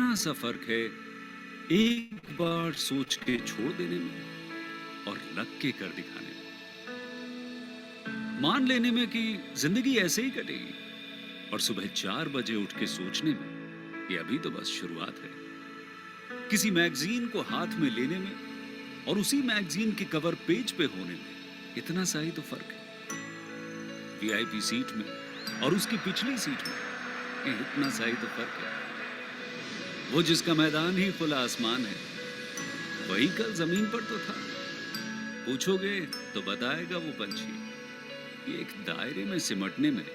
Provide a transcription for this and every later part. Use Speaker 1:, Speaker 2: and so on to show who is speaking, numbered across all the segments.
Speaker 1: इतना सा फर्क है एक बार सोच के छोड़ देने में और लग के कर दिखाने में। मान लेने में कि जिंदगी ऐसे ही कटेगी और सुबह 4 बजे उठ के सोचने में ये अभी तो बस शुरुआत है। किसी मैगजीन को हाथ में लेने में और उसी मैगजीन के कवर पेज पे होने में इतना सा ही तो फर्क है। वीआईपी सीट में और उसकी पिछली सीट में इतना सा ही तो फर्क है। वो जिसका मैदान ही खुला आसमान है वही कल जमीन पर तो था। पूछोगे तो बताएगा वो पंछी। ये एक दायरे में सिमटने में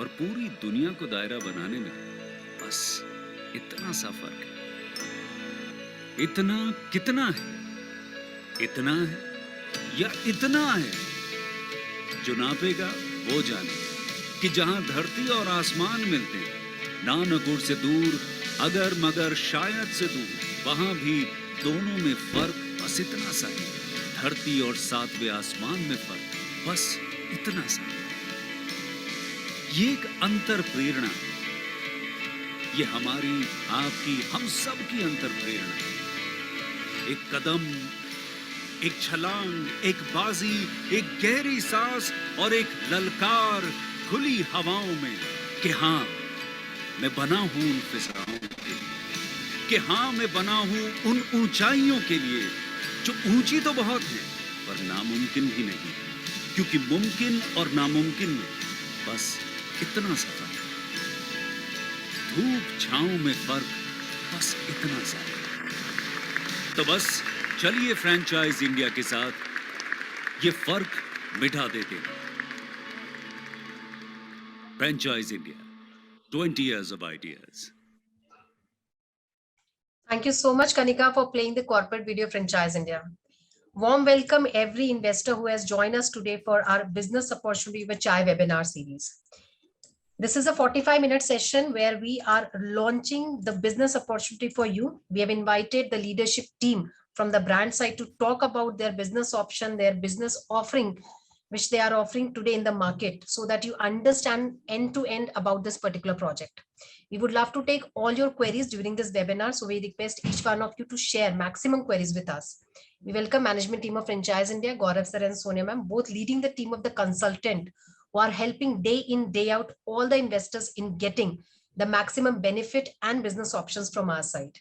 Speaker 1: और पूरी दुनिया को दायरा बनाने में बस इतना सा फर्क है। इतना कितना है? इतना है या इतना है? जो नापेगा वो जाने कि जहां धरती और आसमान मिलते हैं, नानकुर से दूर अगर मगर शायद से दूर, वहां भी दोनों में फर्क बस इतना सा है। धरती और 7वें आसमान में फर्क बस इतना सा है। ये एक अंतर प्रेरणा है। ये हमारी, आपकी, हम सब की अंतर प्रेरणा है। एक कदम, एक छलांग, एक बाजी, एक गहरी सांस और एक ललकार खुली हवाओं में कि हाँ मैं बना हूं उन फिजाओं के लिए, कि हाँ मैं बना हूं उन ऊंचाइयों के लिए जो ऊंची तो बहुत है पर नामुमकिन भी नहीं, क्योंकि मुमकिन और नामुमकिन में बस इतना सा फर्क है। धूप छांव में फर्क बस इतना सा है। तो बस चलिए फ्रेंचाइज इंडिया के साथ ये फर्क मिटा देते हैं। Franchise India, 20 years of ideas.
Speaker 2: Thank you so much, Kanika, for playing the corporate video Franchise India. Warm welcome every investor who has joined us today for our business opportunity with Chai webinar series. This is a 45-minute session where we are launching the business opportunity for you. We have invited the leadership team from the brand side to talk about their business option, their business offering, which they are offering today in the market, so that you understand end to end about this particular project. We would love to take all your queries during this webinar. So we request each one of you to share maximum queries with us. We welcome management team of Franchise India, Gaurav sir and Sonia ma'am, both leading the team of the consultant who are helping day in, day out all the investors in getting the maximum benefit and business options from our side.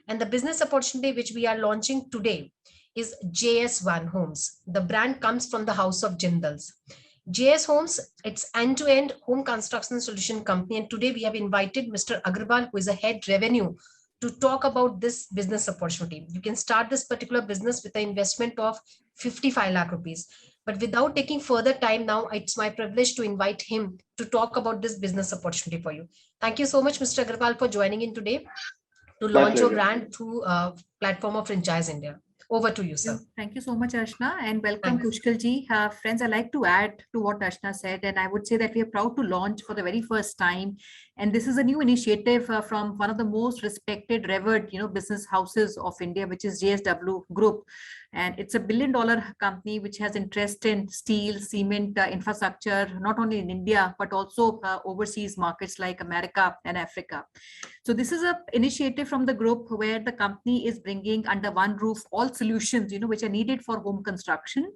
Speaker 2: And the business opportunity which we are launching today is JS1 Homes. The brand comes from the house of Jindals. JS Homes, it's end-to-end home construction solution company. And today we have invited Mr. Agarwal, who is a head revenue, to talk about this business opportunity. You can start this particular business with an investment of 55 lakh rupees. But without taking further time now, it's my privilege to invite him to talk about this business opportunity for you. Thank you so much, Mr. Agarwal, for joining in today to launch your brand through a platform of Franchise India. Over to you, sir.
Speaker 3: Thank you so much, Archana, and welcome, Pushkal ji. Friends, I'd like to add to what Archana said, and I would say that we are proud to launch for the very first time. And this is a new initiative from one of the most respected, revered, business houses of India, which is JSW Group. And it's a $1 billion company which has interest in steel, cement, infrastructure, not only in India, but also overseas markets like America and Africa. So this is an initiative from the group where the company is bringing under one roof all solutions, which are needed for home construction.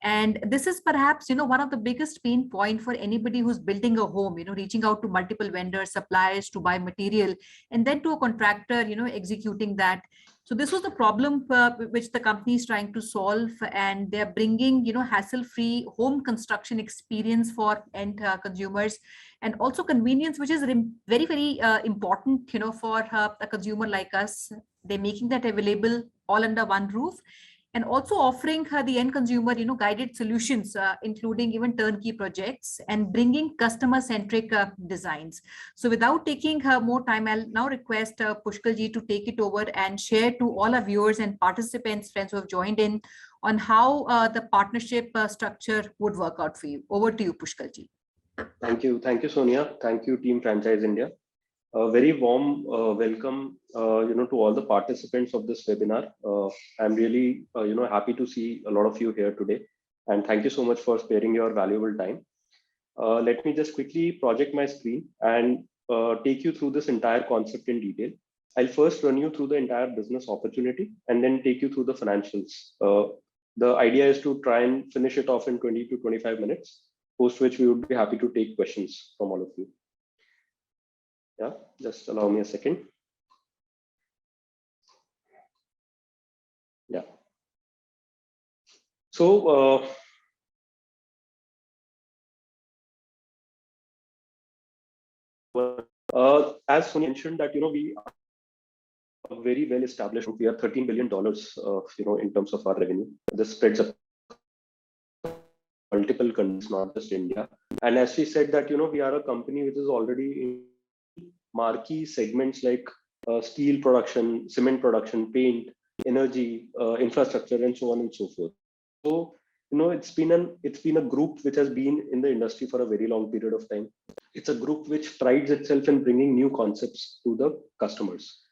Speaker 3: And this is perhaps, one of the biggest pain point for anybody who's building a home, reaching out to multiple vendors, suppliers to buy material, and then to a contractor, executing that. So this was the problem which the company is trying to solve, and they're bringing, hassle-free home construction experience for end consumers, and also convenience, which is very, very important, for a consumer like us. They're making that available all under one roof, and also offering the end consumer, guided solutions, including even turnkey projects, and bringing customer-centric designs. So without taking more time, I'll now request Pushkal ji to take it over and share to all our viewers and participants, friends who have joined in, on how the partnership structure would work out for you. Over to you, Pushkal ji.
Speaker 4: Thank you, Sonia. Thank you, Team Franchise India. A very warm welcome, to all the participants of this webinar. I'm really, happy to see a lot of you here today, and thank you so much for sparing your valuable time. Let me just quickly project my screen and take you through this entire concept in detail. I'll first run you through the entire business opportunity and then take you through the financials. The idea is to try and finish it off in 20 to 25 minutes, post which we would be happy to take questions from all of you. Yeah, just allow me a second. Yeah. So, as Sonia mentioned that, we are very well established. We are $13 billion, in terms of our revenue. This spreads up multiple countries, not just India. And as she said that, we are a company which is already in marquee segments like steel production, cement production, paint, energy, infrastructure, and so on and so forth. So, it's been a group which has been in the industry for a very long period of time. It's a group which prides itself in bringing new concepts to the customers.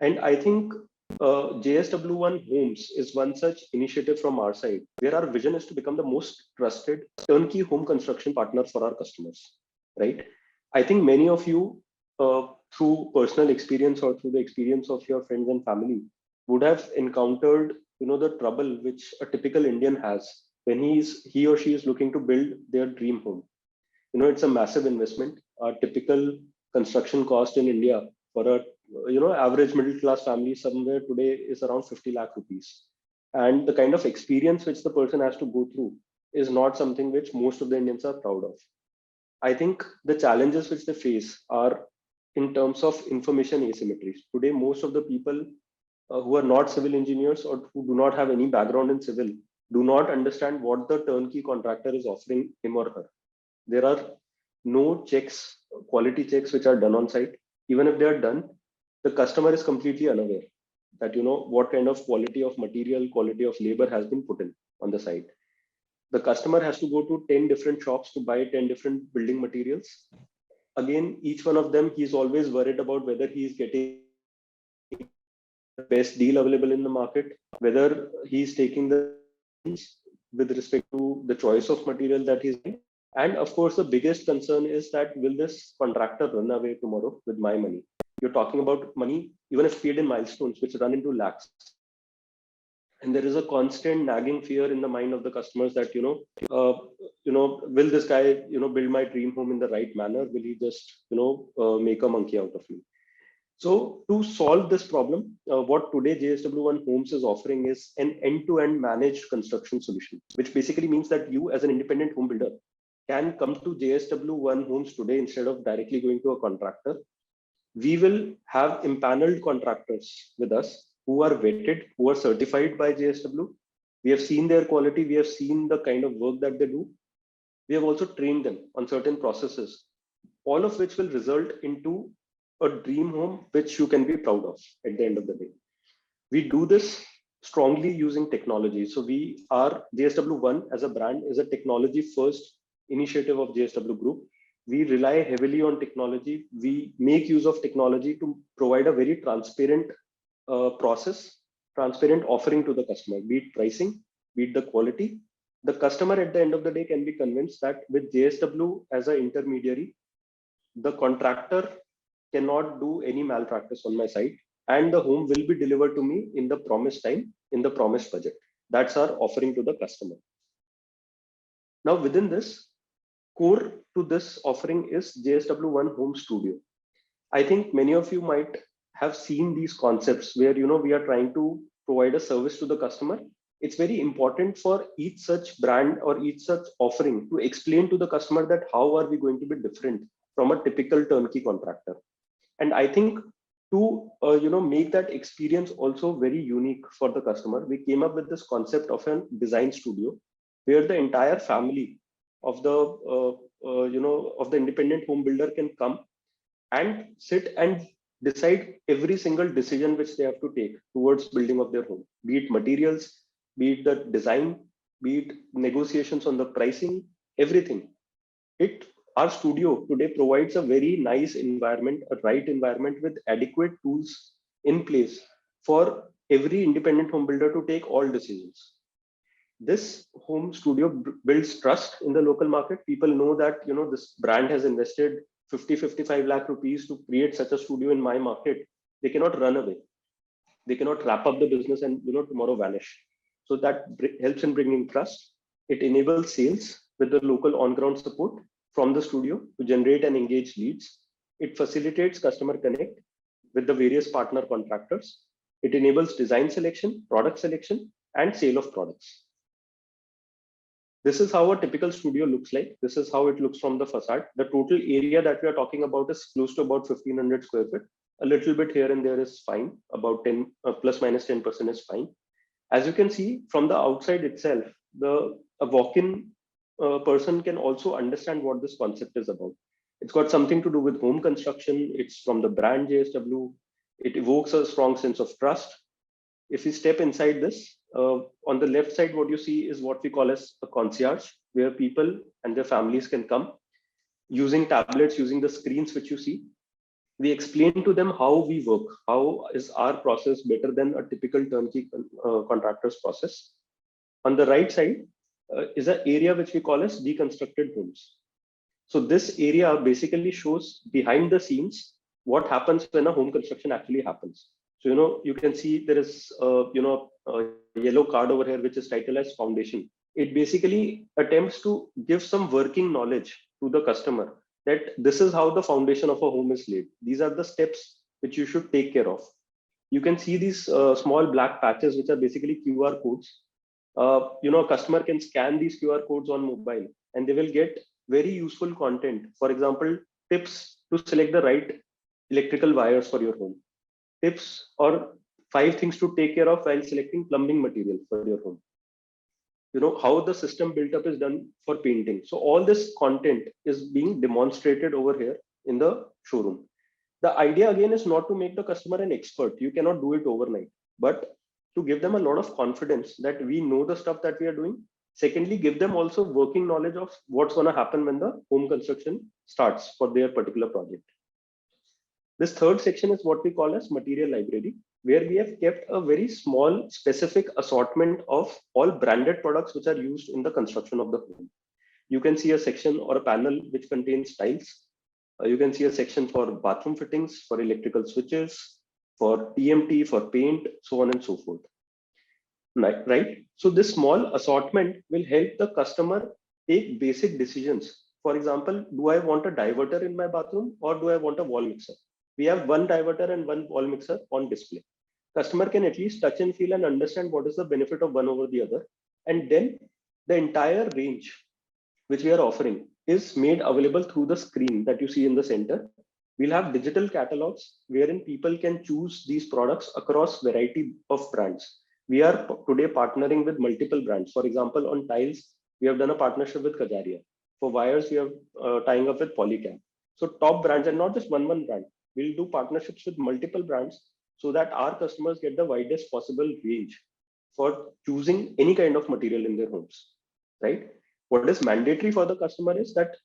Speaker 4: And I think JSW One Homes is one such initiative from our side, where our vision is to become the most trusted turnkey home construction partner for our customers, right? I think many of you, through personal experience or through the experience of your friends and family, would have encountered, the trouble which a typical Indian has when he or she is looking to build their dream home. It's a massive investment. A typical construction cost in India for a average middle class family somewhere today is around 50 lakh rupees. And the kind of experience which the person has to go through is not something which most of the Indians are proud of. I think the challenges which they face are in terms of information asymmetries. Today, most of the people who are not civil engineers or who do not have any background in civil do not understand what the turnkey contractor is offering him or her. There are no checks, quality checks which are done on site. Even if they are done, the customer is completely unaware that what kind of quality of material, quality of labor has been put in on the site. The customer has to go to 10 different shops to buy 10 different building materials. Again, each one of them, he's always worried about whether he is getting the best deal available in the market, whether he's taking the with respect to the choice of material that he's doing. And of course, the biggest concern is that will this contractor run away tomorrow with my money? You're talking about money, even if paid in milestones, which run into lakhs. And there is a constant nagging fear in the mind of the customers that, will this guy, build my dream home in the right manner? Will he just, make a monkey out of me? So to solve this problem, what today JSW One Homes is offering is an end-to-end managed construction solution, which basically means that you as an independent home builder can come to JSW One Homes today instead of directly going to a contractor. We will have empaneled contractors with us who are vetted, who are certified by JSW. We have seen their quality. We have seen the kind of work that they do. We have also trained them on certain processes, all of which will result into a dream home which you can be proud of at the end of the day. We do this strongly using technology. So we are JSW One as a brand is a technology first initiative of JSW Group. We rely heavily on technology. We make use of technology to provide a very transparent process, transparent offering to the customer, be it pricing, be it the quality. The customer at the end of the day can be convinced that with JSW as an intermediary, the contractor cannot do any malpractice on my site, and the home will be delivered to me in the promised time, in the promised budget. That's our offering to the customer. Now, within this, core to this offering is JSW One Home Studio. I think many of you might have seen these concepts where we are trying to provide a service to the customer. It's very important for each such brand or each such offering to explain to the customer that how are we going to be different from a typical turnkey contractor. And I think to make that experience also very unique for the customer, we came up with this concept of a design studio where the entire family of the of the independent home builder can come and sit and decide every single decision which they have to take towards building of their home, be it materials, be it the design, be it negotiations on the pricing, everything. Our studio today provides a very nice environment, a right environment with adequate tools in place for every independent home builder to take all decisions. This home studio builds trust in the local market. People know that this brand has invested 50-55 lakh rupees to create such a studio in my market. They cannot run away. They cannot wrap up the business and tomorrow vanish. So that helps in bringing trust. It enables sales with the local on-ground support from the studio to generate and engage leads. It facilitates customer connect with the various partner contractors. It enables design selection, product selection, and sale of products. This is how a typical studio looks like. This is how it looks from the facade. The total area that we are talking about is close to about 1,500 square feet. A little bit here and there is fine. About 10 plus minus 10% is fine. As you can see from the outside itself, a walk-in person can also understand what this concept is about. It's got something to do with home construction. It's from the brand JSW. It evokes a strong sense of trust. If you step inside this, on the left side, what you see is what we call as a concierge, where people and their families can come using tablets, using the screens which you see. We explain to them how we work, how is our process better than a typical turnkey contractor's process. On the right side is an area which we call as deconstructed homes. So this area basically shows behind the scenes what happens when a home construction actually happens. So, you can see there is, a yellow card over here, which is titled as foundation. It basically attempts to give some working knowledge to the customer that this is how the foundation of a home is laid. These are the steps which you should take care of. You can see these small black patches, which are basically QR codes. A customer can scan these QR codes on mobile and they will get very useful content. For example, tips to select the right electrical wires for your home. Tips or 5 things to take care of while selecting plumbing material for your home. How the system built up is done for painting. So all this content is being demonstrated over here in the showroom. The idea again is not to make the customer an expert. You cannot do it overnight, but to give them a lot of confidence that we know the stuff that we are doing. Secondly, give them also working knowledge of what's going to happen when the home construction starts for their particular project. This third section is what we call as material library, where we have kept a very small specific assortment of all branded products which are used in the construction of the home. You can see a section or a panel which contains tiles. You can see a section for bathroom fittings, for electrical switches, for TMT, for paint, so on and so forth. Right? So this small assortment will help the customer take basic decisions. For example, do I want a diverter in my bathroom or do I want a wall mixer? We have one diverter and one wall mixer on display. Customer can at least touch and feel and understand what is the benefit of one over the other. And then the entire range which we are offering is made available through the screen that you see in the center. We'll have digital catalogs wherein people can choose these products across variety of brands. We are today partnering with multiple brands. For example, on tiles, we have done a partnership with Kajaria. For wires, we are tying up with Polycab. So top brands, and not just one brand. We'll do partnerships with multiple brands so that our customers get the widest possible range for choosing any kind of material in their homes, right? What is mandatory for the customer is that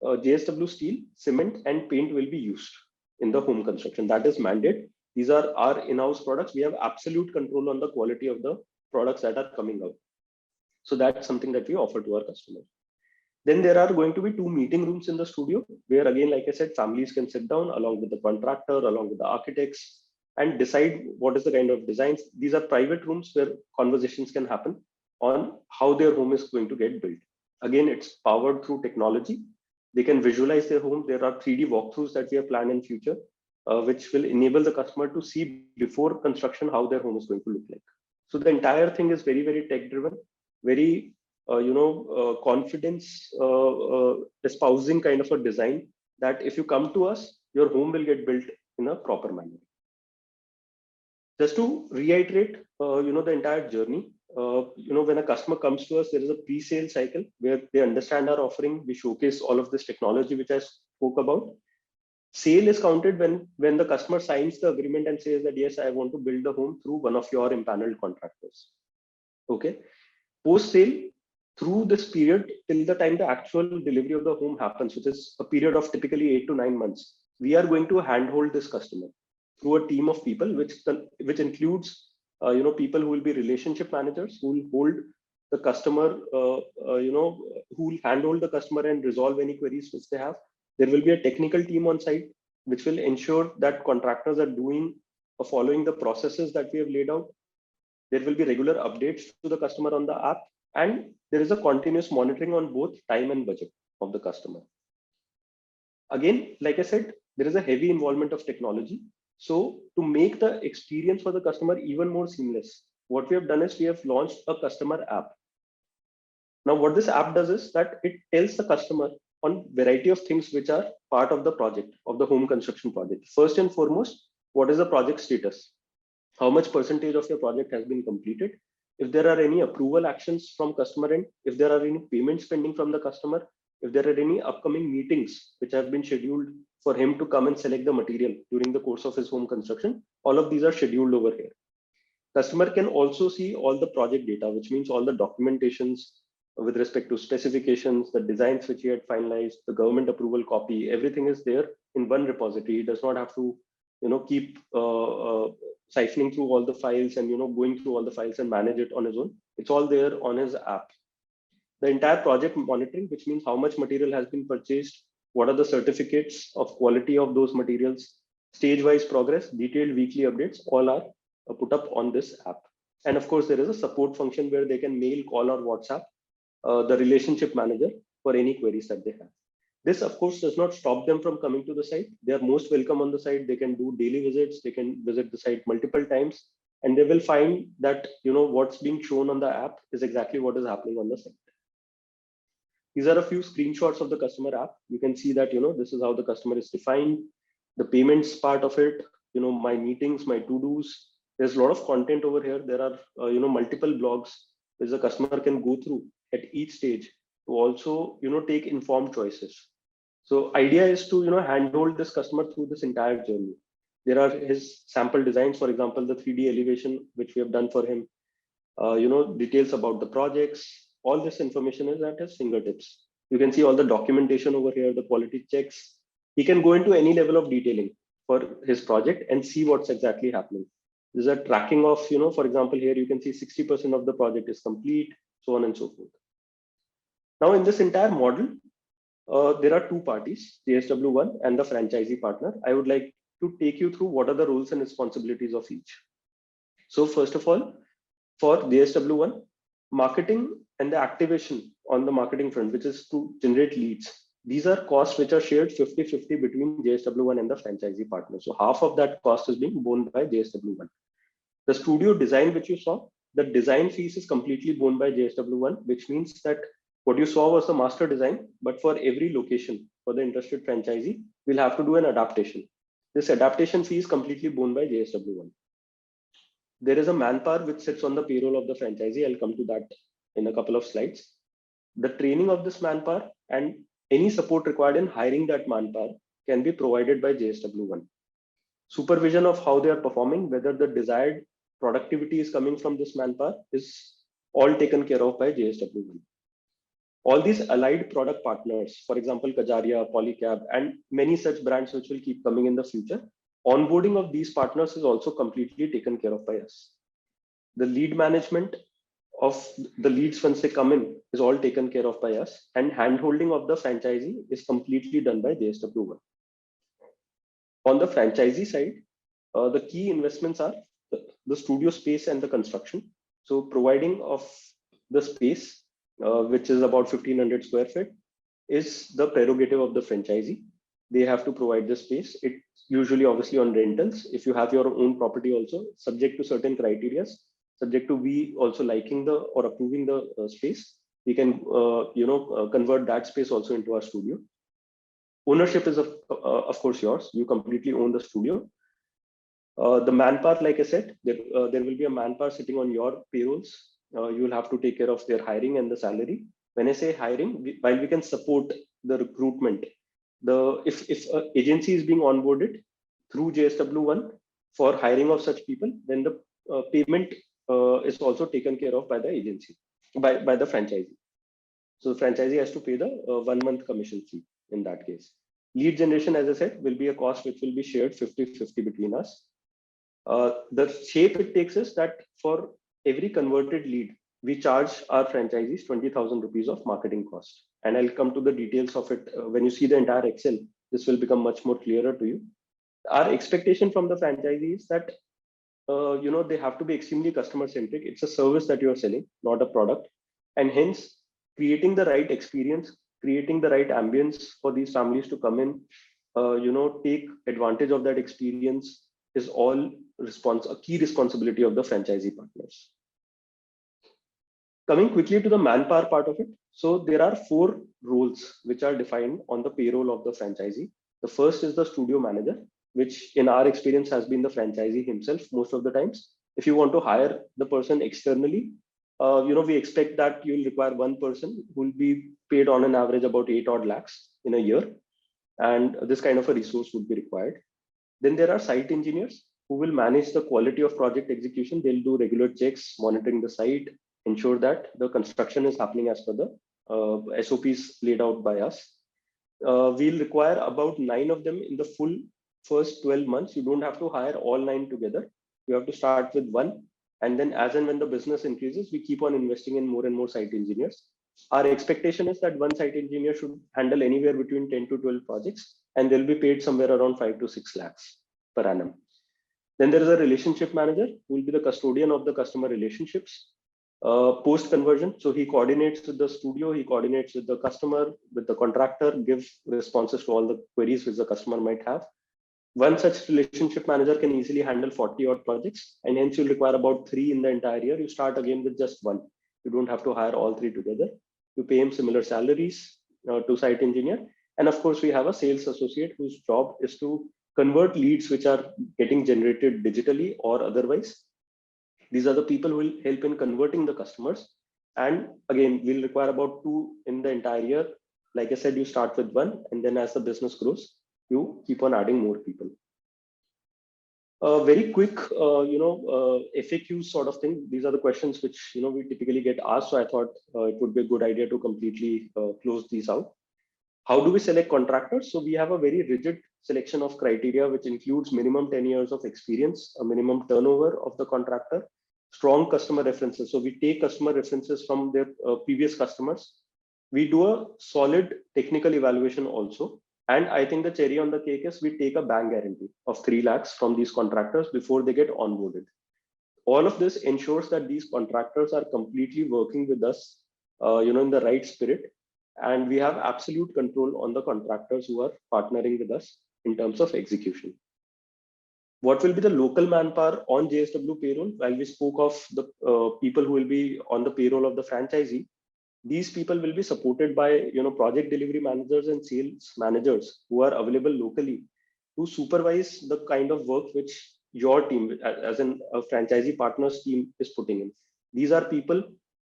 Speaker 4: JSW steel, cement, and paint will be used in the home construction. That is mandate. These are our in-house products. We have absolute control on the quality of the products that are coming out. So that's something that we offer to our customers. Then there are going to be 2 meeting rooms in the studio where, again, like I said, families can sit down along with the contractor, along with the architects, and decide what is the kind of designs. These are private rooms where conversations can happen on how their home is going to get built. Again, it's powered through technology. They can visualize their home. There are 3D walkthroughs that we have planned in future, which will enable the customer to see before construction how their home is going to look like. So the entire thing is very, very tech driven, very confidence espousing kind of a design that if you come to us, your home will get built in a proper manner. Just to reiterate, the entire journey, when a customer comes to us, there is a pre-sale cycle where they understand our offering. We showcase all of this technology, which I spoke about. Sale is counted when the customer signs the agreement and says that, yes, I want to build the home through one of your empaneled contractors. Okay. Post-sale, through this period till the time the actual delivery of the home happens, which is a period of typically 8 to 9 months, we are going to handhold this customer through a team of people, which includes people who will be relationship managers, who will hold the customer, who will handhold the customer and resolve any queries which they have. There will be a technical team on site, which will ensure that contractors are doing following the processes that we have laid out. There will be regular updates to the customer on the app, and there is a continuous monitoring on both time and budget of the customer. Again, like I said, there is a heavy involvement of technology. So to make the experience for the customer even more seamless, what we have done is we have launched a customer app. Now, what this app does is that it tells the customer on variety of things which are part of the project, of the home construction project. First and foremost, what is the project status? How much percentage of your project has been completed? If there are any approval actions from customer end, if there are any payments pending from the customer, if there are any upcoming meetings which have been scheduled for him to come and select the material during the course of his home construction, all of these are scheduled over here. Customer can also see all the project data, which means all the documentations with respect to specifications, the designs which he had finalized, the government approval copy, everything is there in one repository. He does not have to, keep siphoning through all the files and, going through all the files and manage it on his own. It's all there on his app. The entire project monitoring, which means how much material has been purchased, what are the certificates of quality of those materials, stage-wise progress, detailed weekly updates, all are put up on this app. And of course, there is a support function where they can mail, call, or WhatsApp the relationship manager for any queries that they have. This, of course, does not stop them from coming to the site. They are most welcome on the site. They can do daily visits. They can visit the site multiple times, and they will find that what's being shown on the app is exactly what is happening on the site. These are a few screenshots of the customer app. You can see that this is how the customer is defined, the payments part of it, my meetings, my to-dos. There's a lot of content over here. There are multiple blogs which the customer can go through at each stage to also take informed choices. So idea is to handhold this customer through this entire journey. There are his sample designs, for example, the 3D elevation which we have done for him. Details about the projects. All this information is at his fingertips. You can see all the documentation over here, the quality checks. He can go into any level of detailing for his project and see what's exactly happening. There's a tracking of, for example, here you can see 60% of the project is complete, so on and so forth. Now, in this entire model, there are two parties, JSW1 and the franchisee partner. I would like to take you through what are the roles and responsibilities of each. So first of all, for JSW1, marketing and the activation on the marketing front, which is to generate leads. These are costs which are shared 50-50 between JSW1 and the franchisee partner. So half of that cost is being borne by JSW1. The studio design which you saw, the design fees is completely borne by JSW1, which means that what you saw was the master design, but for every location for the interested franchisee, we'll have to do an adaptation. This adaptation fee is completely borne by JSW1. There is a manpower which sits on the payroll of the franchisee. I'll come to that in a couple of slides. The training of this manpower and any support required in hiring that manpower can be provided by JSW1. Supervision of how they are performing, whether the desired productivity is coming from this manpower, is all taken care of by JSW1. All these allied product partners, for example, Kajaria, Polycab, and many such brands which will keep coming in the future, onboarding of these partners is also completely taken care of by us. The lead management of the leads once they come in is all taken care of by us, and handholding of the franchisee is completely done by JSW1. On the franchisee side, the key investments are the studio space and the construction. So providing of the space, which is about 1500 square feet, is the prerogative of the franchisee. They have to provide the space. It's usually obviously on rentals. If you have your own property also, subject to certain criteria, subject to we also liking the or approving the space, we can convert that space also into our studio. Ownership is of course yours. You completely own the studio. The manpower, like I said, there will be a manpower sitting on your payrolls. You will have to take care of their hiring and the salary. When I say hiring, while we can support the recruitment, if an agency is being onboarded through JSW1 for hiring of such people, then the payment is also taken care of by the agency, by the franchisee. So the franchisee has to pay the 1 month commission fee in that case. Lead generation, as I said, will be a cost which will be shared 50-50 between us. The shape it takes is that for every converted lead, we charge our franchisees 20,000 rupees of marketing cost. And I'll come to the details of it. When you see the entire Excel, this will become much more clearer to you. Our expectation from the franchisee is that they have to be extremely customer centric. It's a service that you're selling, not a product. And hence, creating the right experience, creating the right ambience for these families to come in, take advantage of that experience is all a key responsibility of the franchisee partners. Coming quickly to the manpower part of it. So there are 4 roles which are defined on the payroll of the franchisee. The first is the studio manager, which in our experience has been the franchisee himself most of the times. If you want to hire the person externally, we expect that you'll require one person who will be paid on an average about 8 odd lakhs in a year. And this kind of a resource would be required. Then there are site engineers who will manage the quality of project execution. They'll do regular checks, monitoring the site, ensure that the construction is happening as per the SOPs laid out by us. We'll require about 9 of them in the full first 12 months. You don't have to hire all 9 together. You have to start with 1. And then as and when the business increases, we keep on investing in more and more site engineers. Our expectation is that one site engineer should handle anywhere between 10 to 12 projects, and they'll be paid somewhere around 5 to 6 lakhs per annum. Then there is a relationship manager who will be the custodian of the customer relationships. Post conversion, so he coordinates with the studio, he coordinates with the customer, with the contractor, gives responses to all the queries which the customer might have. One such relationship manager can easily handle 40 odd projects, and hence you'll require about 3 in the entire year. You start again with just 1. You don't have to hire all 3 together. You pay him similar salaries to site engineer. And of course, we have a sales associate whose job is to convert leads which are getting generated digitally or otherwise. These are the people who will help in converting the customers. And again, we'll require about 2 in the entire year. Like I said, you start with 1, and then as the business grows, you keep on adding more people. Very quick, FAQ sort of thing. These are the questions which we typically get asked. So I thought it would be a good idea to completely close these out. How do we select contractors? So we have a very rigid selection of criteria, which includes minimum 10 years of experience, a minimum turnover of the contractor, strong customer references. So we take customer references from their previous customers. We do a solid technical evaluation also. And I think the cherry on the cake is we take a bank guarantee of 3 lakhs from these contractors before they get onboarded. All of this ensures that these contractors are completely working with us, in the right spirit. And we have absolute control on the contractors who are partnering with us in terms of execution. What will be the local manpower on JSW payroll? While we spoke of the people who will be on the payroll of the franchisee, these people will be supported by project delivery managers and sales managers who are available locally to supervise the kind of work which your team, as in a franchisee partners team, is putting in. These are people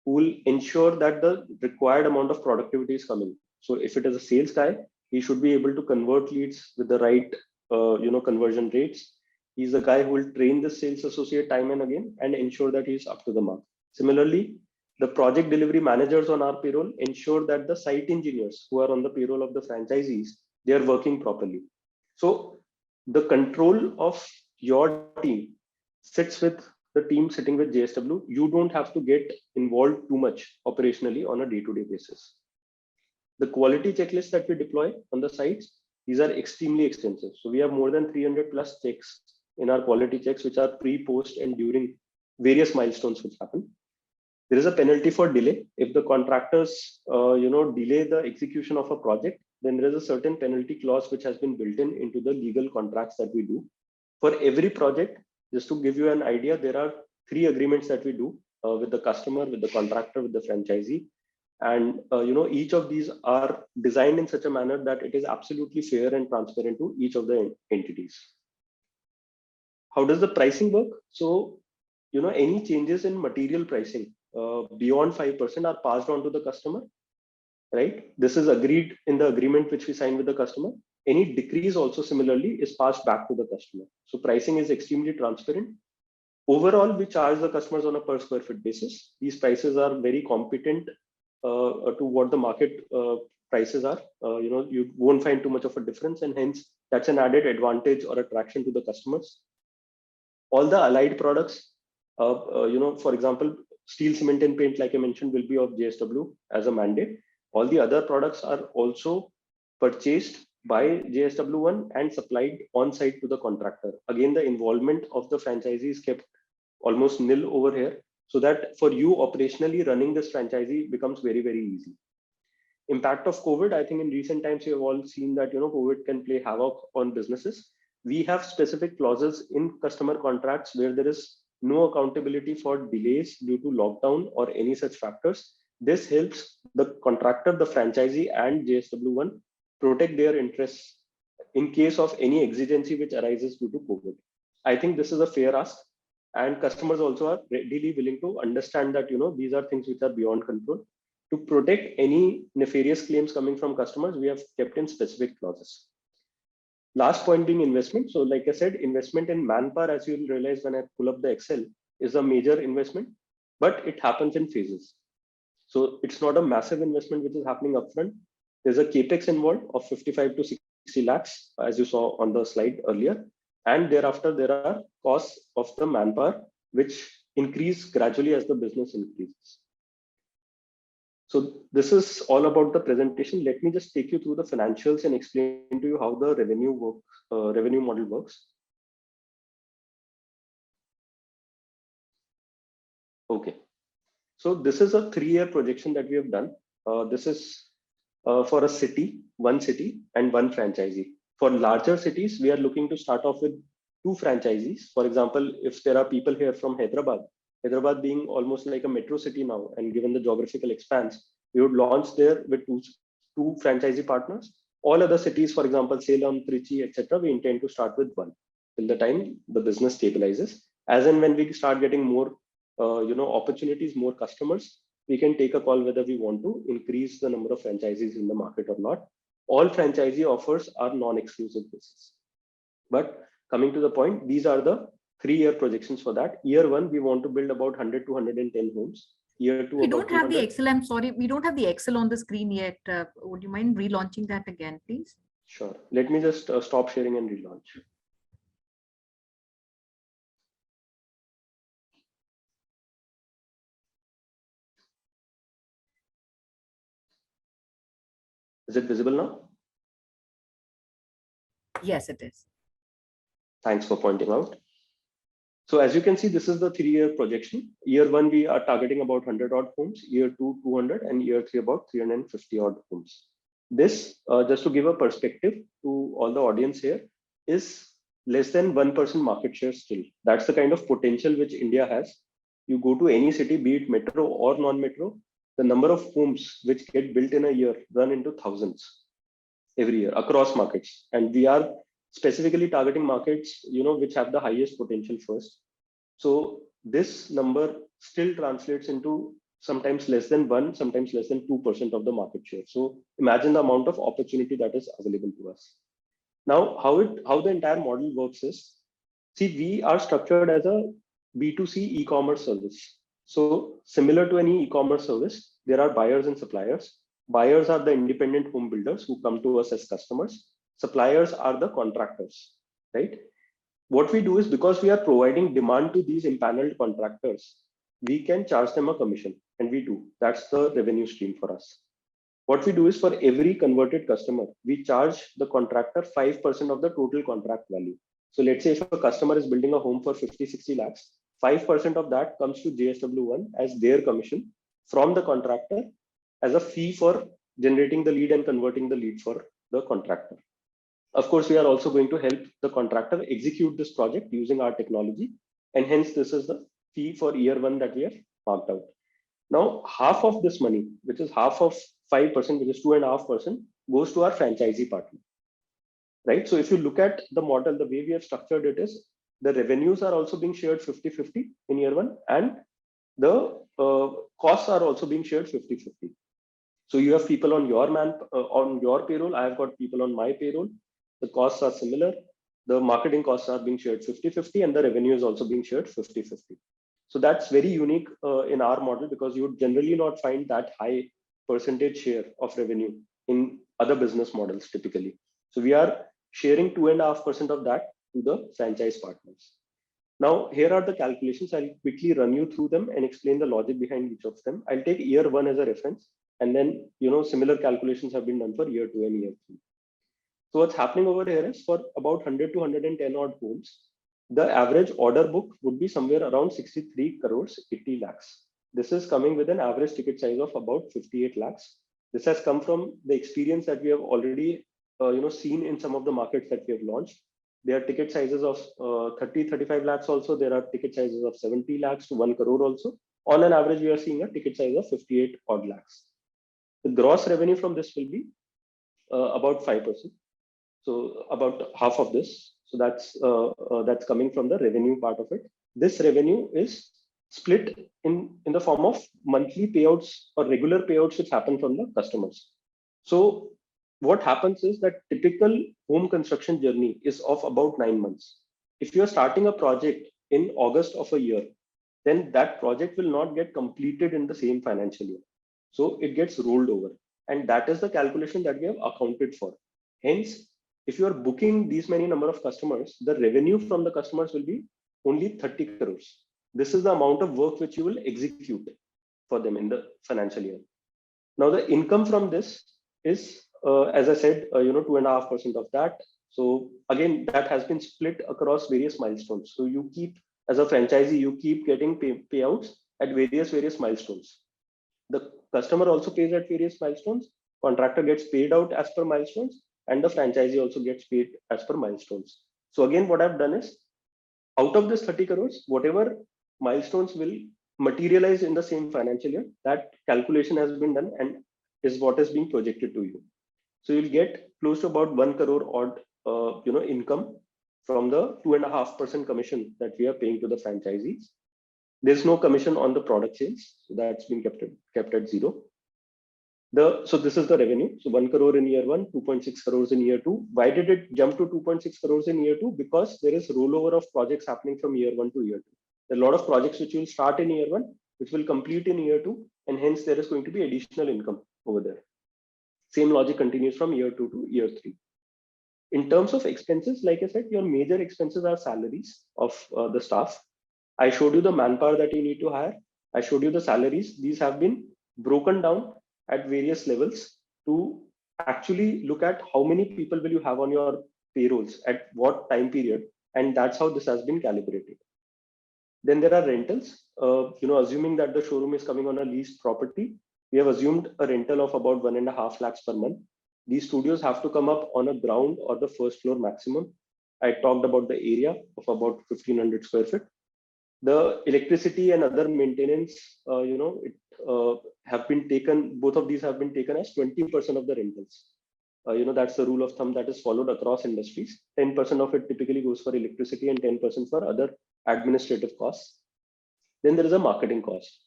Speaker 4: who will ensure that the required amount of productivity is coming. So if it is a sales guy, he should be able to convert leads with the right conversion rates. He's the guy who will train the sales associate time and again and ensure that he's up to the mark. Similarly, the project delivery managers on our payroll ensure that the site engineers who are on the payroll of the franchisees, they are working properly. So the control of your team sits with the team sitting with JSW. You don't have to get involved too much operationally on a day-to-day basis. The quality checklists that we deploy on the sites, these are extremely extensive. So we have more than 300 plus checks in our quality checks, which are pre, post, and during various milestones which happen. There is a penalty for delay. If the contractors, delay the execution of a project, then there is a certain penalty clause which has been built into the legal contracts that we do. For every project, just to give you an idea, there are 3 agreements that we do with the customer, with the contractor, with the franchisee. And, each of these are designed in such a manner that it is absolutely fair and transparent to each of the entities. How does the pricing work? So, any changes in material pricing beyond 5% are passed on to the customer, right? This is agreed in the agreement which we sign with the customer. Any decrease also similarly is passed back to the customer. So pricing is extremely transparent. Overall, we charge the customers on a per square foot basis. These prices are very competent to what the market prices are. You won't find too much of a difference, and hence that's an added advantage or attraction to the customers. All the allied products, for example, steel, cement, and paint, like I mentioned, will be of JSW as a mandate. All the other products are also purchased by JSW1 and supplied on site to the contractor. Again, the involvement of the franchisee is kept almost nil over here, so that for you operationally running this franchisee becomes very, very easy. Impact of COVID, I think in recent times you have all seen that COVID can play havoc on businesses. We have specific clauses in customer contracts where there is no accountability for delays due to lockdown or any such factors. This helps the contractor, the franchisee, and JSW1 protect their interests in case of any exigency which arises due to COVID. I think this is a fair ask, and customers also are readily willing to understand that these are things which are beyond control. To protect any nefarious claims coming from customers, we have kept in specific clauses. Last point being investment. So like I said, investment in manpower, as you'll realize when I pull up the Excel, is a major investment, but it happens in phases. So it's not a massive investment which is happening upfront. There's a capex involved of 55 to 60 lakhs, as you saw on the slide earlier. And thereafter, there are costs of the manpower, which increase gradually as the business increases. So this is all about the presentation. Let me just take you through the financials and explain to you how the revenue model works. Okay. So this is a 3-year projection that we have done. This is for a city, one city and one franchisee. For larger cities, we are looking to start off with 2 franchisees. For example, if there are people here from Hyderabad being almost like a metro city now, and given the geographical expanse, we would launch there with two franchisee partners. All other cities, for example, Salem, Trichy, etc., we intend to start with 1 till the time the business stabilizes. As and when we start getting more, opportunities, more customers, we can take a call whether we want to increase the number of franchisees in the market or not. All franchisee offers are non-exclusive basis. But coming to the point, these are the 3-year projections for that. Year 1, we want to build about 100 to 110 homes. Year 2,
Speaker 3: we don't have the Excel. I'm sorry, we don't have the Excel on the screen yet. Would you mind relaunching that again, please?
Speaker 4: Sure. Let me just stop sharing and relaunch. Is it visible now?
Speaker 3: Yes, it is.
Speaker 4: Thanks for pointing out. So as you can see, this is the 3-year projection. Year 1, we are targeting about 100 odd homes. Year 2, 200, and year 3, about 350 odd homes. This, just to give a perspective to all the audience here, is less than 1% market share still. That's the kind of potential which India has. You go to any city, be it metro or non-metro, the number of homes which get built in a year run into thousands every year across markets. And we are specifically targeting markets, which have the highest potential first. So this number still translates into sometimes less than 1, sometimes less than 2% of the market share. So imagine the amount of opportunity that is available to us. Now, how the entire model works is, see, we are structured as a B2C e-commerce service. So similar to any e-commerce service, there are buyers and suppliers. Buyers are the independent home builders who come to us as customers. Suppliers are the contractors, right? What we do is, because we are providing demand to these empaneled contractors, we can charge them a commission, and we do. That's the revenue stream for us. What we do is, for every converted customer, we charge the contractor 5% of the total contract value. So let's say if a customer is building a home for 50-60 lakhs, 5% of that comes to JSW1 as their commission from the contractor as a fee for generating the lead and converting the lead for the contractor. Of course, we are also going to help the contractor execute this project using our technology. And hence, this is the fee for year 1 that we have marked out. Now, half of this money, which is half of 5%, which is 2.5%, goes to our franchisee partner, right? So if you look at the model, the way we have structured it is, the revenues are also being shared 50-50 in year 1, and the costs are also being shared 50-50. So you have people on your payroll. I have got people on my payroll. The costs are similar. The marketing costs are being shared 50-50, and the revenue is also being shared 50-50. So that's very unique in our model, because you would generally not find that high percentage share of revenue in other business models typically. So we are sharing 2.5% of that to the franchise partners. Now, here are the calculations. I'll quickly run you through them and explain the logic behind each of them. I'll take year 1 as a reference, and then similar calculations have been done for year 2 and year 3. So what's happening over here is for about 100 to 110 odd homes, the average order book would be somewhere around 63 crores 80 lakhs. This is coming with an average ticket size of about 58 lakhs. This has come from the experience that we have already seen in some of the markets that we have launched. There are ticket sizes of 35 lakhs also. There are ticket sizes of 70 lakhs to 1 crore also. On an average, we are seeing a ticket size of 58 odd lakhs. The gross revenue from this will be about 5%. So about half of this. So that's coming from the revenue part of it. This revenue is split in the form of monthly payouts or regular payouts which happen from the customers. So what happens is that typical home construction journey is of about 9 months. If you are starting a project in August of a year, then that project will not get completed in the same financial year. So it gets rolled over. And that is the calculation that we have accounted for. Hence, if you are booking these many number of customers, the revenue from the customers will be only 30 crores. This is the amount of work which you will execute for them in the financial year. Now, the income from this is, as I said, 2.5% of that. So again, that has been split across various milestones. So you keep, as a franchisee, you keep getting payouts at various milestones. The customer also pays at various milestones. Contractor gets paid out as per milestones, and the franchisee also gets paid as per milestones. So again, what I've done is, out of this 30 crores, whatever milestones will materialize in the same financial year, that calculation has been done and is what is being projected to you. So you'll get close to about 1 crore odd, income from the 2.5% commission that we are paying to the franchisees. There's no commission on the product sales, so that's been kept at zero. So this is the revenue. So 1 crore in year 1, 2.6 crores in year 2. Why did it jump to 2.6 crores in year 2? Because there is rollover of projects happening from year 1 to year 2. There are a lot of projects which will start in year 1, which will complete in year 2, and hence there is going to be additional income over there. Same logic continues from year 2 to year 3. In terms of expenses, like I said, your major expenses are salaries of the staff. I showed you the manpower that you need to hire. I showed you the salaries. These have been broken down at various levels to actually look at how many people will you have on your payrolls at what time period, and that's how this has been calibrated. Then there are rentals. Assuming that the showroom is coming on a leased property, we have assumed a rental of about 1.5 lakhs per month. These studios have to come up on a ground or the first floor maximum. I talked about the area of about 1,500 square feet. The electricity and other maintenance, have been taken, both of these have been taken as 20% of the rentals. That's the rule of thumb that is followed across industries. 10% of it typically goes for electricity and 10% for other administrative costs. Then there is a marketing cost.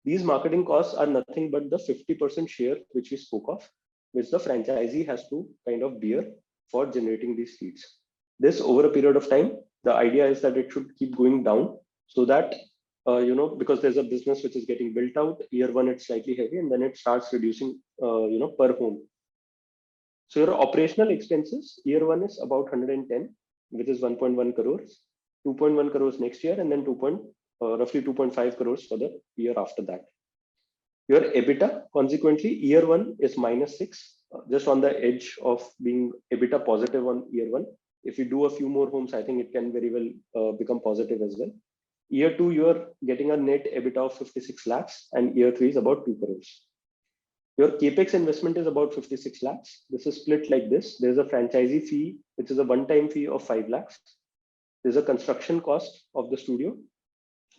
Speaker 4: These marketing costs are nothing but the 50% share which we spoke of, which the franchisee has to kind of bear for generating these leads. This over a period of time, the idea is that it should keep going down so that, because there's a business which is getting built out, year 1 it's slightly heavy and then it starts reducing, per home. So your operational expenses, year 1 is about 110, which is 1.1 crores, 2.1 crores next year, and then roughly 2.5 crores for the year after that. Your EBITDA, consequently, year 1 is -6, just on the edge of being EBITDA positive on year 1. If you do a few more homes, I think it can very well become positive as well. Year 2, you're getting a net EBITDA of 56 lakhs, and year 3 is about 2 crores. Your capex investment is about 56 lakhs. This is split like this. There's a franchisee fee, which is a one-time fee of 5 lakhs. There's a construction cost of the studio.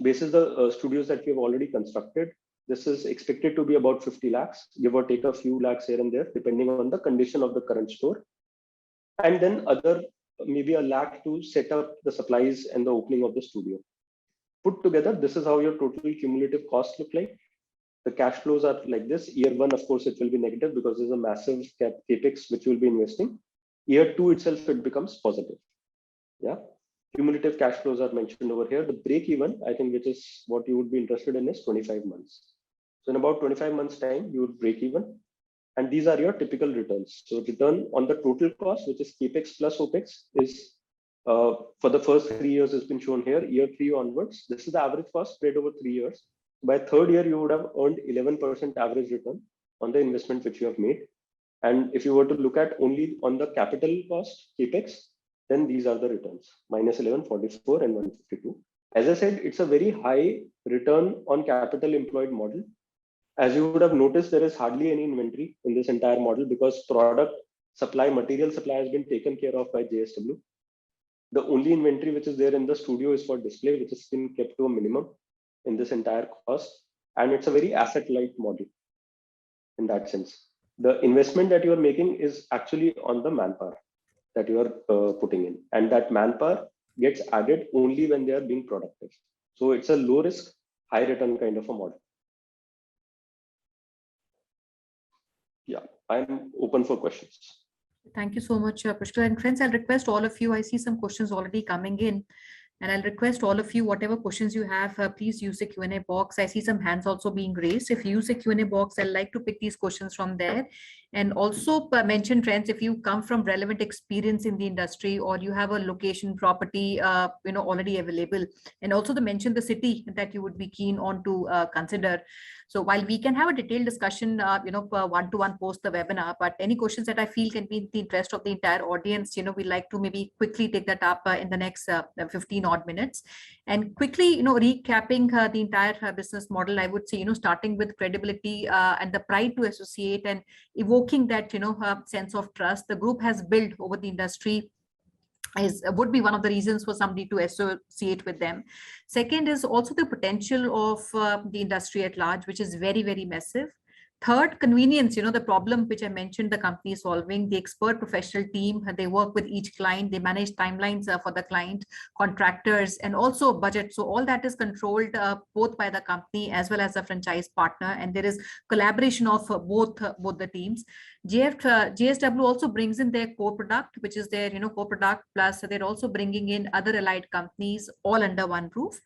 Speaker 4: Basis the studios that we have already constructed, this is expected to be about 50 lakhs, give or take a few lakhs here and there, depending on the condition of the current store. And then other, maybe 1 lakh to set up the supplies and the opening of the studio. Put together, this is how your total cumulative costs look like. The cash flows are like this. Year 1, of course, it will be negative because there's a massive capex which you'll be investing. Year 2 itself, it becomes positive. Yeah. Cumulative cash flows are mentioned over here. The break even, I think, which is what you would be interested in, is 25 months. So in about 25 months time, you would break even. And these are your typical returns. So return on the total cost, which is capex plus opex, is for the first 3 years has been shown here. Year 3 onwards, this is the average cost spread over 3 years. By 3rd year, you would have earned 11% average return on the investment which you have made. And if you were to look at only on the capital cost, capex, then these are the returns, -11, 44, and 152. As I said, it's a very high return on capital employed model. As you would have noticed, there is hardly any inventory in this entire model because product supply, material supply has been taken care of by JSW. The only inventory which is there in the studio is for display, which has been kept to a minimum in this entire cost. And it's a very asset light model in that sense. The investment that you are making is actually on the manpower that you are putting in. And that manpower gets added only when they are being productive. So it's a low risk, high return kind of a model. Yeah, I'm open for questions.
Speaker 3: Thank you so much, Pushkal. And friends, I'll request all of you, I see some questions already coming in. And I'll request all of you, whatever questions you have, please use the Q&A box. I see some hands also being raised. If you use the Q&A box, I'd like to pick these questions from there. And also mention, friends, if you come from relevant experience in the industry or you have a location property, already available, and also to mention the city that you would be keen on to consider. So while we can have a detailed discussion, one-to-one post the webinar, but any questions that I feel can be in the interest of the entire audience, we like to maybe quickly take that up in the next 15 odd minutes. And quickly, recapping the entire business model, I would say, starting with credibility and the pride to associate and evoking that, sense of trust the group has built over the industry would be one of the reasons for somebody to associate with them. Second is also the potential of the industry at large, which is very, very massive. Third, convenience, the problem which I mentioned the company is solving, the expert professional team, they work with each client, they manage timelines for the client, contractors, and also budget. So all that is controlled both by the company as well as the franchise partner. And there is collaboration of both the teams. JSW also brings in their core product, which is their core product, plus they're also bringing in other allied companies all under one roof.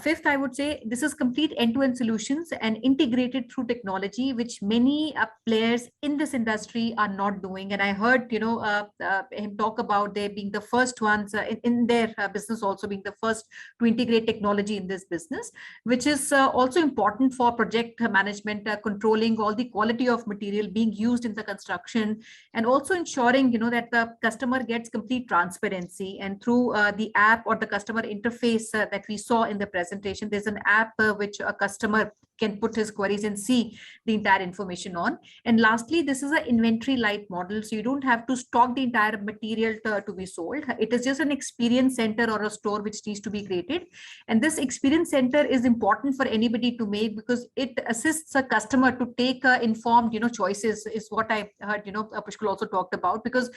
Speaker 3: Fifth, I would say this is complete end-to-end solutions and integrated through technology, which many players in this industry are not doing. And I heard, him talk about they being the first ones in their business, also being the first to integrate technology in this business, which is also important for project management, controlling all the quality of material being used in the construction, and also ensuring, that the customer gets complete transparency. And through the app or the customer interface that we saw in the presentation, there's an app which a customer can put his queries and see the entire information on. And lastly, this is an inventory light model, so you don't have to stock the entire material to be sold. It is just an experience center or a store which needs to be created. And this experience center is important for anybody to make because it assists a customer to take informed choices, is what I heard Pushkal also talked about, because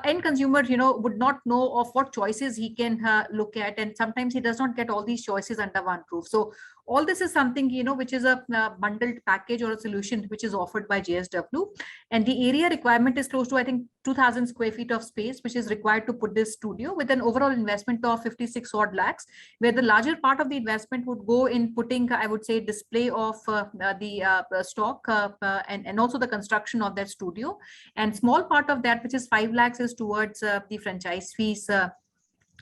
Speaker 3: end consumer would not know of what choices he can look at, and sometimes he does not get all these choices under one roof. So all this is something which is a bundled package or a solution which is offered by JSW. And the area requirement is close to, I think, 2,000 square feet of space, which is required to put this studio, with an overall investment of 56 odd lakhs, where the larger part of the investment would go in putting, I would say, display of the stock and also the construction of that studio. And small part of that, which is 5 lakhs, is towards the franchise fees,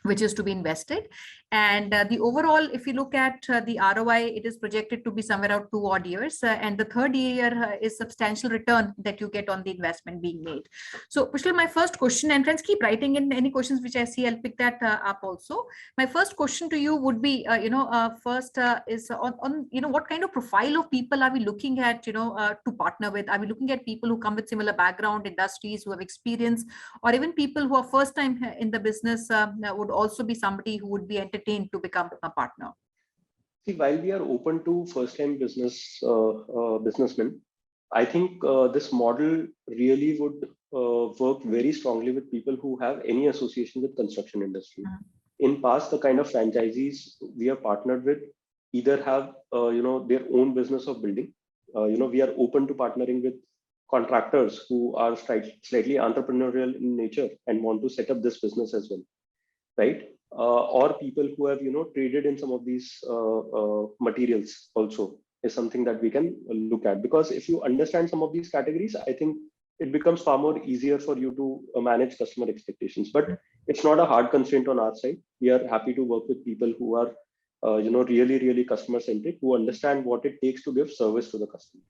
Speaker 3: which is to be invested. And the overall, if you look at the ROI, it is projected to be somewhere around 2 odd years. And the third year is substantial return that you get on the investment being made. So Pushkal, my first question, and friends keep writing in any questions which I see, I'll pick that up also. My first question to you would be, first is on what kind of profile of people are we looking at, to partner with? Are we looking at people who come with similar background, industries, who have experience, or even people who are first time in the business would also be somebody who would be entertained to become a partner?
Speaker 4: See, while we are open to first-time businessmen, I think this model really would work very strongly with people who have any association with construction industry. In past, the kind of franchisees we have partnered with either have their own business of building. We are open to partnering with contractors who are slightly entrepreneurial in nature and want to set up this business as well, right? Or people who have traded in some of these materials also is something that we can look at, because if you understand some of these categories, I think it becomes far more easier for you to manage customer expectations. But it's not a hard constraint on our side. We are happy to work with people who are really customer centric, who understand what it takes to give service to the customer.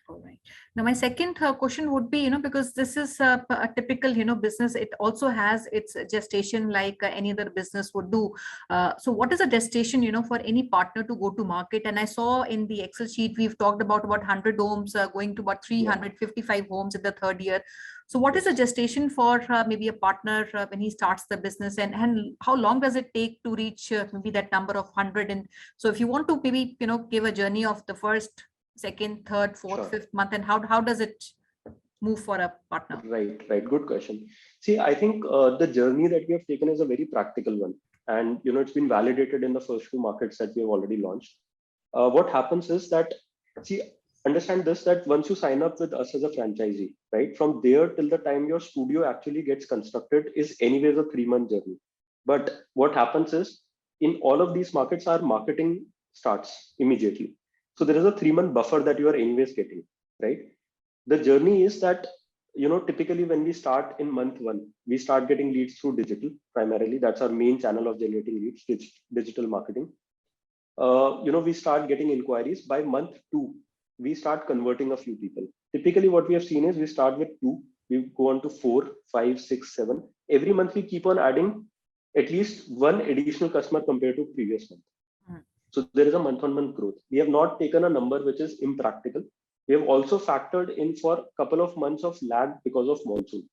Speaker 3: All right. Now, my second question would be, because this is a typical, business, it also has its gestation like any other business would do. So what is a gestation, for any partner to go to market? And I saw in the Excel sheet, we've talked about 100 homes going to about 355 homes in the third year. So what is the gestation for maybe a partner when he starts the business, and how long does it take to reach maybe that number of 100? And so if you want to maybe, give a journey of the first, second, third, fourth,
Speaker 4: Sure.
Speaker 3: fifth month, and how does it move for a partner?
Speaker 4: Right. Good question. See, I think the journey that we have taken is a very practical one, and it's been validated in the first two markets that we have already launched. What happens is that, see, understand this, that once you sign up with us as a franchisee, right, from there till the time your studio actually gets constructed is anyways a 3-month journey. But what happens is, in all of these markets, our marketing starts immediately. So there is a 3-month buffer that you are anyways getting, right? The journey is that, typically when we start in month 1, we start getting leads through digital primarily. That's our main channel of generating leads, digital marketing. We start getting inquiries. By month 2, we start converting a few people. Typically what we have seen is we start with 2, we go on to 4, 5, 6, 7. Every month we keep on adding at least 1 additional customer compared to previous month. So there is a month-on-month growth. We have not taken a number which is impractical. We have also factored in for a couple of months of lag because of monsoon.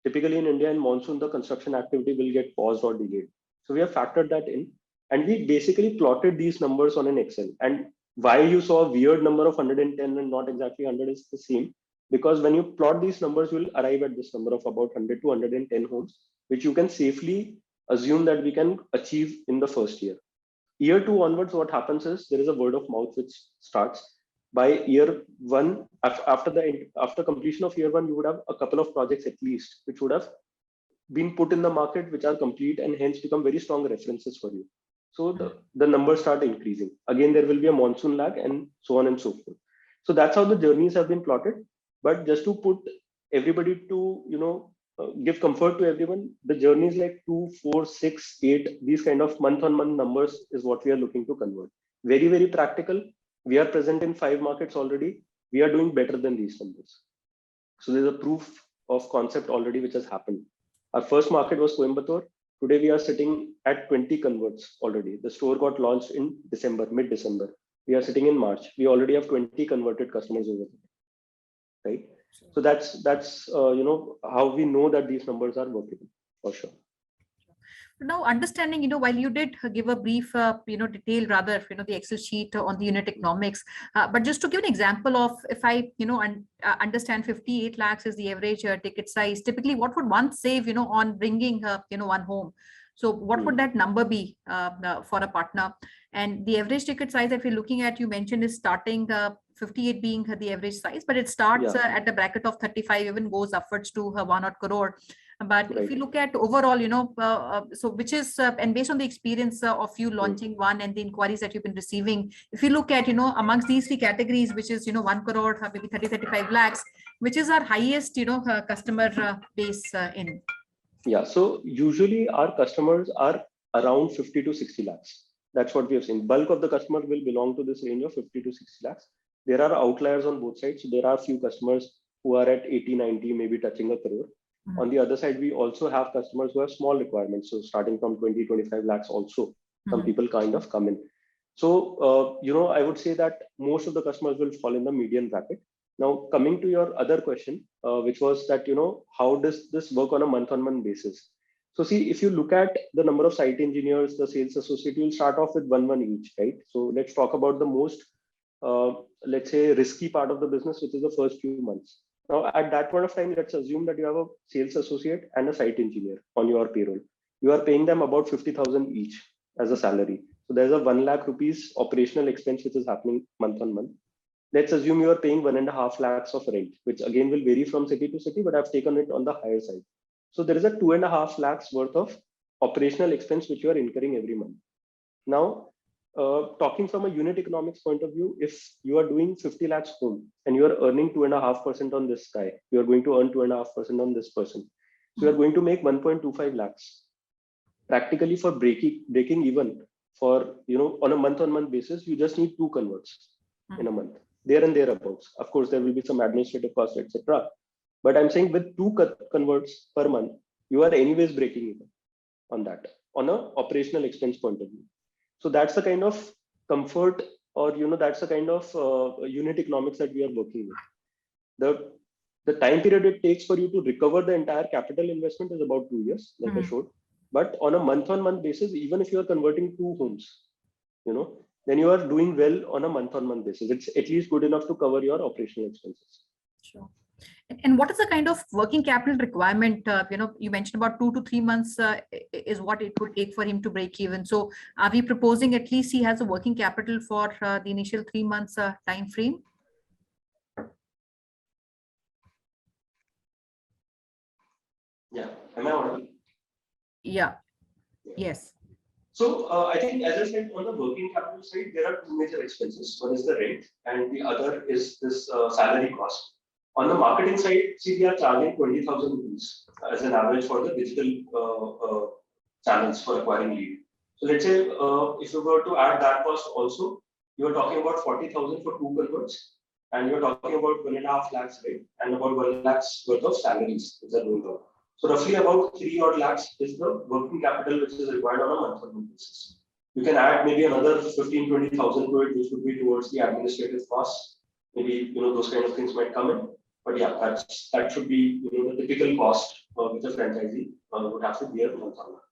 Speaker 4: Typically in India, in monsoon, the construction activity will get paused or delayed. So we have factored that in, and we basically plotted these numbers on an Excel. And why you saw a weird number of 110 and not exactly 100 is the same, because when you plot these numbers, you will arrive at this number of about 100 to 110 homes, which you can safely assume that we can achieve in the first year. Year 2 onwards, what happens is there is a word of mouth which starts. By year 1, after completion of year 1, you would have a couple of projects at least which would have been put in the market, which are complete and hence become very strong references for you. So the numbers start increasing. Again, there will be a monsoon lag and so on and so forth. So that's how the journeys have been plotted. But just to put everybody to, give comfort to everyone, the journeys like 2, 4, 6, 8, these kind of month-on-month numbers is what we are looking to convert. Very, very practical. We are present in 5 markets already. We are doing better than these numbers. So there's a proof of concept already which has happened. Our first market was Coimbatore. Today we are sitting at 20 converts already. The store got launched in December, mid-December. We are sitting in March. We already have 20 converted customers over there, right? So that's how we know that these numbers are workable for sure.
Speaker 3: Now, understanding, while you did give a brief, detail rather, the Excel sheet on the unit economics, but just to give an example of, if I, understand 58 lakhs is the average ticket size, typically what would one save, on bringing, one home? So what would that number be for a partner? And the average ticket size, if you're looking at, you mentioned is starting 58 being the average size, but it starts at the bracket of 35, even goes upwards to 1 odd crore. But if you look at overall, so which is, and based on the experience of you launching one and the inquiries that you've been receiving, if you look at, amongst these 3 categories, which is, 1 crore, maybe 30, 35 lakhs, which is our highest, customer base in?
Speaker 4: Yeah, so usually our customers are around 50 to 60 lakhs. That's what we have seen. Bulk of the customers will belong to this range of 50 to 60 lakhs. There are outliers on both sides. So there are a few customers who are at 80, 90, maybe touching a crore. On the other side, we also have customers who have small requirements. So starting from 20, 25 lakhs also, some people kind of come in. So, I would say that most of the customers will fall in the median bracket. Now, coming to your other question, which was that, how does this work on a month-on-month basis? So see, if you look at the number of site engineers, the sales associate, you'll start off with one each, right? So let's talk about the most, let's say, risky part of the business, which is the first few months. Now, at that point of time, let's assume that you have a sales associate and a site engineer on your payroll. You are paying them about 50,000 each as a salary. So there's a 1 lakh rupees operational expense which is happening month on month. Let's assume you are paying 1.5 lakhs of rent, which again will vary from city to city, but I've taken it on the higher side. So there is a 2.5 lakhs worth of operational expense which you are incurring every month. Now, talking from a unit economics point of view, if you are doing 50 lakhs home and you are earning 2.5% on this guy, you are going to earn 2.5% on this person. So you are going to make 1.25 lakhs. Practically for breaking even for, on a month-on-month basis, you just need 2 converts in a month. there and thereabouts. Of course, there will be some administrative costs, etc. But I'm saying with 2 converts per month, you are anyways breaking even on that, on a operational expense point of view. So that's the kind of comfort, or that's the kind of unit economics that we are working with. The time period it takes for you to recover the entire capital investment is about 2 years, like I showed. But on a month-on-month basis, even if you are converting 2 homes, then you are doing well on a month-on-month basis. It's at least good enough to cover your operational expenses.
Speaker 3: Sure. And what is the kind of working capital requirement? You mentioned about 2 to 3 months is what it would take for him to break even. So are we proposing at least he has a working capital for the initial 3 months time frame?
Speaker 4: Yeah. Am I audible?
Speaker 3: Yeah. Yes.
Speaker 4: So I think, as I said, on the working capital side, there are 2 major expenses. One is the rent, and the other is this salary cost. On the marketing side, see, we are charging 20,000 rupees as an average for the digital channels for acquiring lead. So let's say if you were to add that cost also, you are talking about 40,000 for 2 converts, and you're talking about 1.5 lakhs rate and about 1 lakhs worth of salaries which are going on. So roughly about 3 odd lakhs is the working capital which is required on a month-on-month basis. You can add maybe another 15,000-20,000 to it, which would be towards the administrative costs. Maybe those kind of things might come in. But yeah, that should be the typical cost which a franchisee would have to bear month-on-month.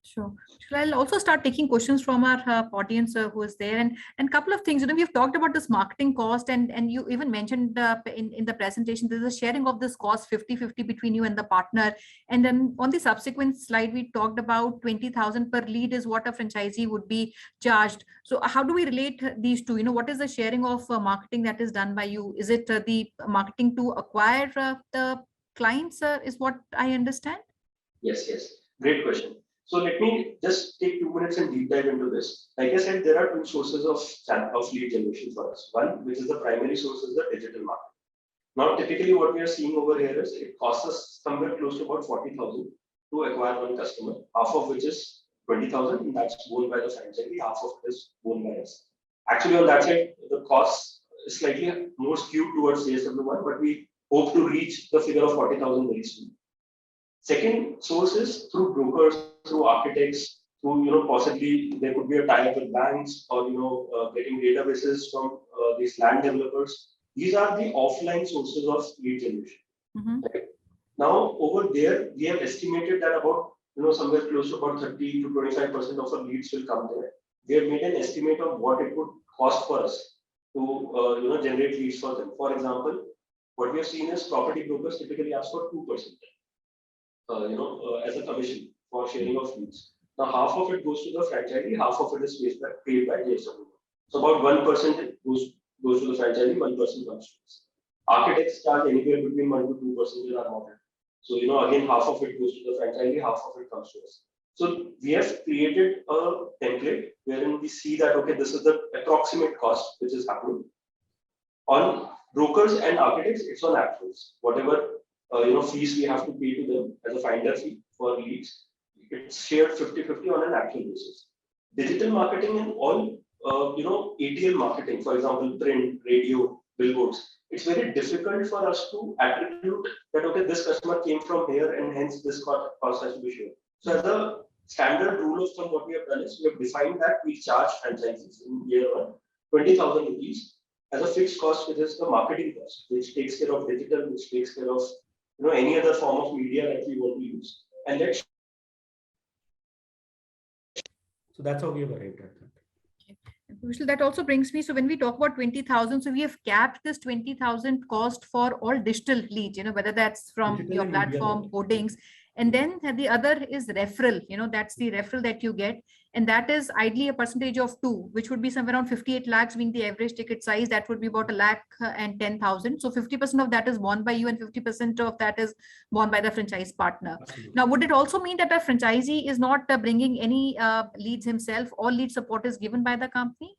Speaker 3: Sure. I'll also start taking questions from our audience who is there, and couple of things. We've talked about this marketing cost, and you even mentioned in the presentation there's a sharing of this cost 50-50 between you and the partner. And then on the subsequent slide, we talked about 20,000 per lead is what a franchisee would be charged. So how do we relate these two? What is the sharing of marketing that is done by you? Is it the marketing to acquire the clients? Is what I understand?
Speaker 4: Yes. Great question. So let me just take 2 minutes and deep dive into this. Like I said, there are 2 sources of lead generation for us. One, which is the primary source, is the digital marketing. Now, typically what we are seeing over here is it costs us somewhere close to about 40,000 to acquire 1 customer, half of which is 20,000, and that's borne by the franchisee, half of it is borne by us. Actually, on that side, the cost is slightly more skewed towards JSW1, but we hope to reach the figure of 40,000 very soon. Second source is through brokers, through architects, through possibly there could be a tie-up with banks, or getting databases from these land developers. These are the offline sources of lead generation. Right? Now over there, we have estimated that about somewhere close to about 30 to 25% of our leads will come there. We have made an estimate of what it would cost for us to generate leads for them. For example, what we have seen is property brokers typically ask for 2%. As a commission for sharing of leads. Now, half of it goes to the franchisee, half of it is paid by JSW. So about 1% goes to the franchisee, 1% comes to us. Architects charge anywhere between 1 to 2% in our model. So again, half of it goes to the franchisee, half of it comes to us. So we have created a template wherein we see that this is the approximate cost which is happening. On brokers and architects, it's on actuals. Whatever fees we have to pay to them as a finder fee for leads, it's shared 50-50 on an actual basis. Digital marketing and all, ATL marketing, for example, print, radio, billboards, it's very difficult for us to attribute that, this customer came from here and hence this cost has to be shared. So as a standard rule of thumb, what we have done is we have defined that we charge franchisees in year 1 20,000 rupees as a fixed cost, which is the marketing cost, which takes care of digital, which takes care of any other form of media that we want to use. And
Speaker 5: so that's how we have arrived at that.
Speaker 3: That also brings me, so when we talk about 20,000, so we have capped this 20,000 cost for all digital leads, whether that's from
Speaker 5: Digital
Speaker 3: your
Speaker 5: and
Speaker 3: platform,
Speaker 5: media.
Speaker 3: hoardings, and then the other is referral, that's the referral that you get. And that is ideally a percentage of 2, which would be somewhere around 58 lakhs being the average ticket size. That would be about 1,10,000. So 50% of that is borne by you and 50% of that is borne by the franchise partner.
Speaker 5: Absolutely.
Speaker 3: Now, would it also mean that a franchisee is not bringing any leads himself? All lead support is given by the company?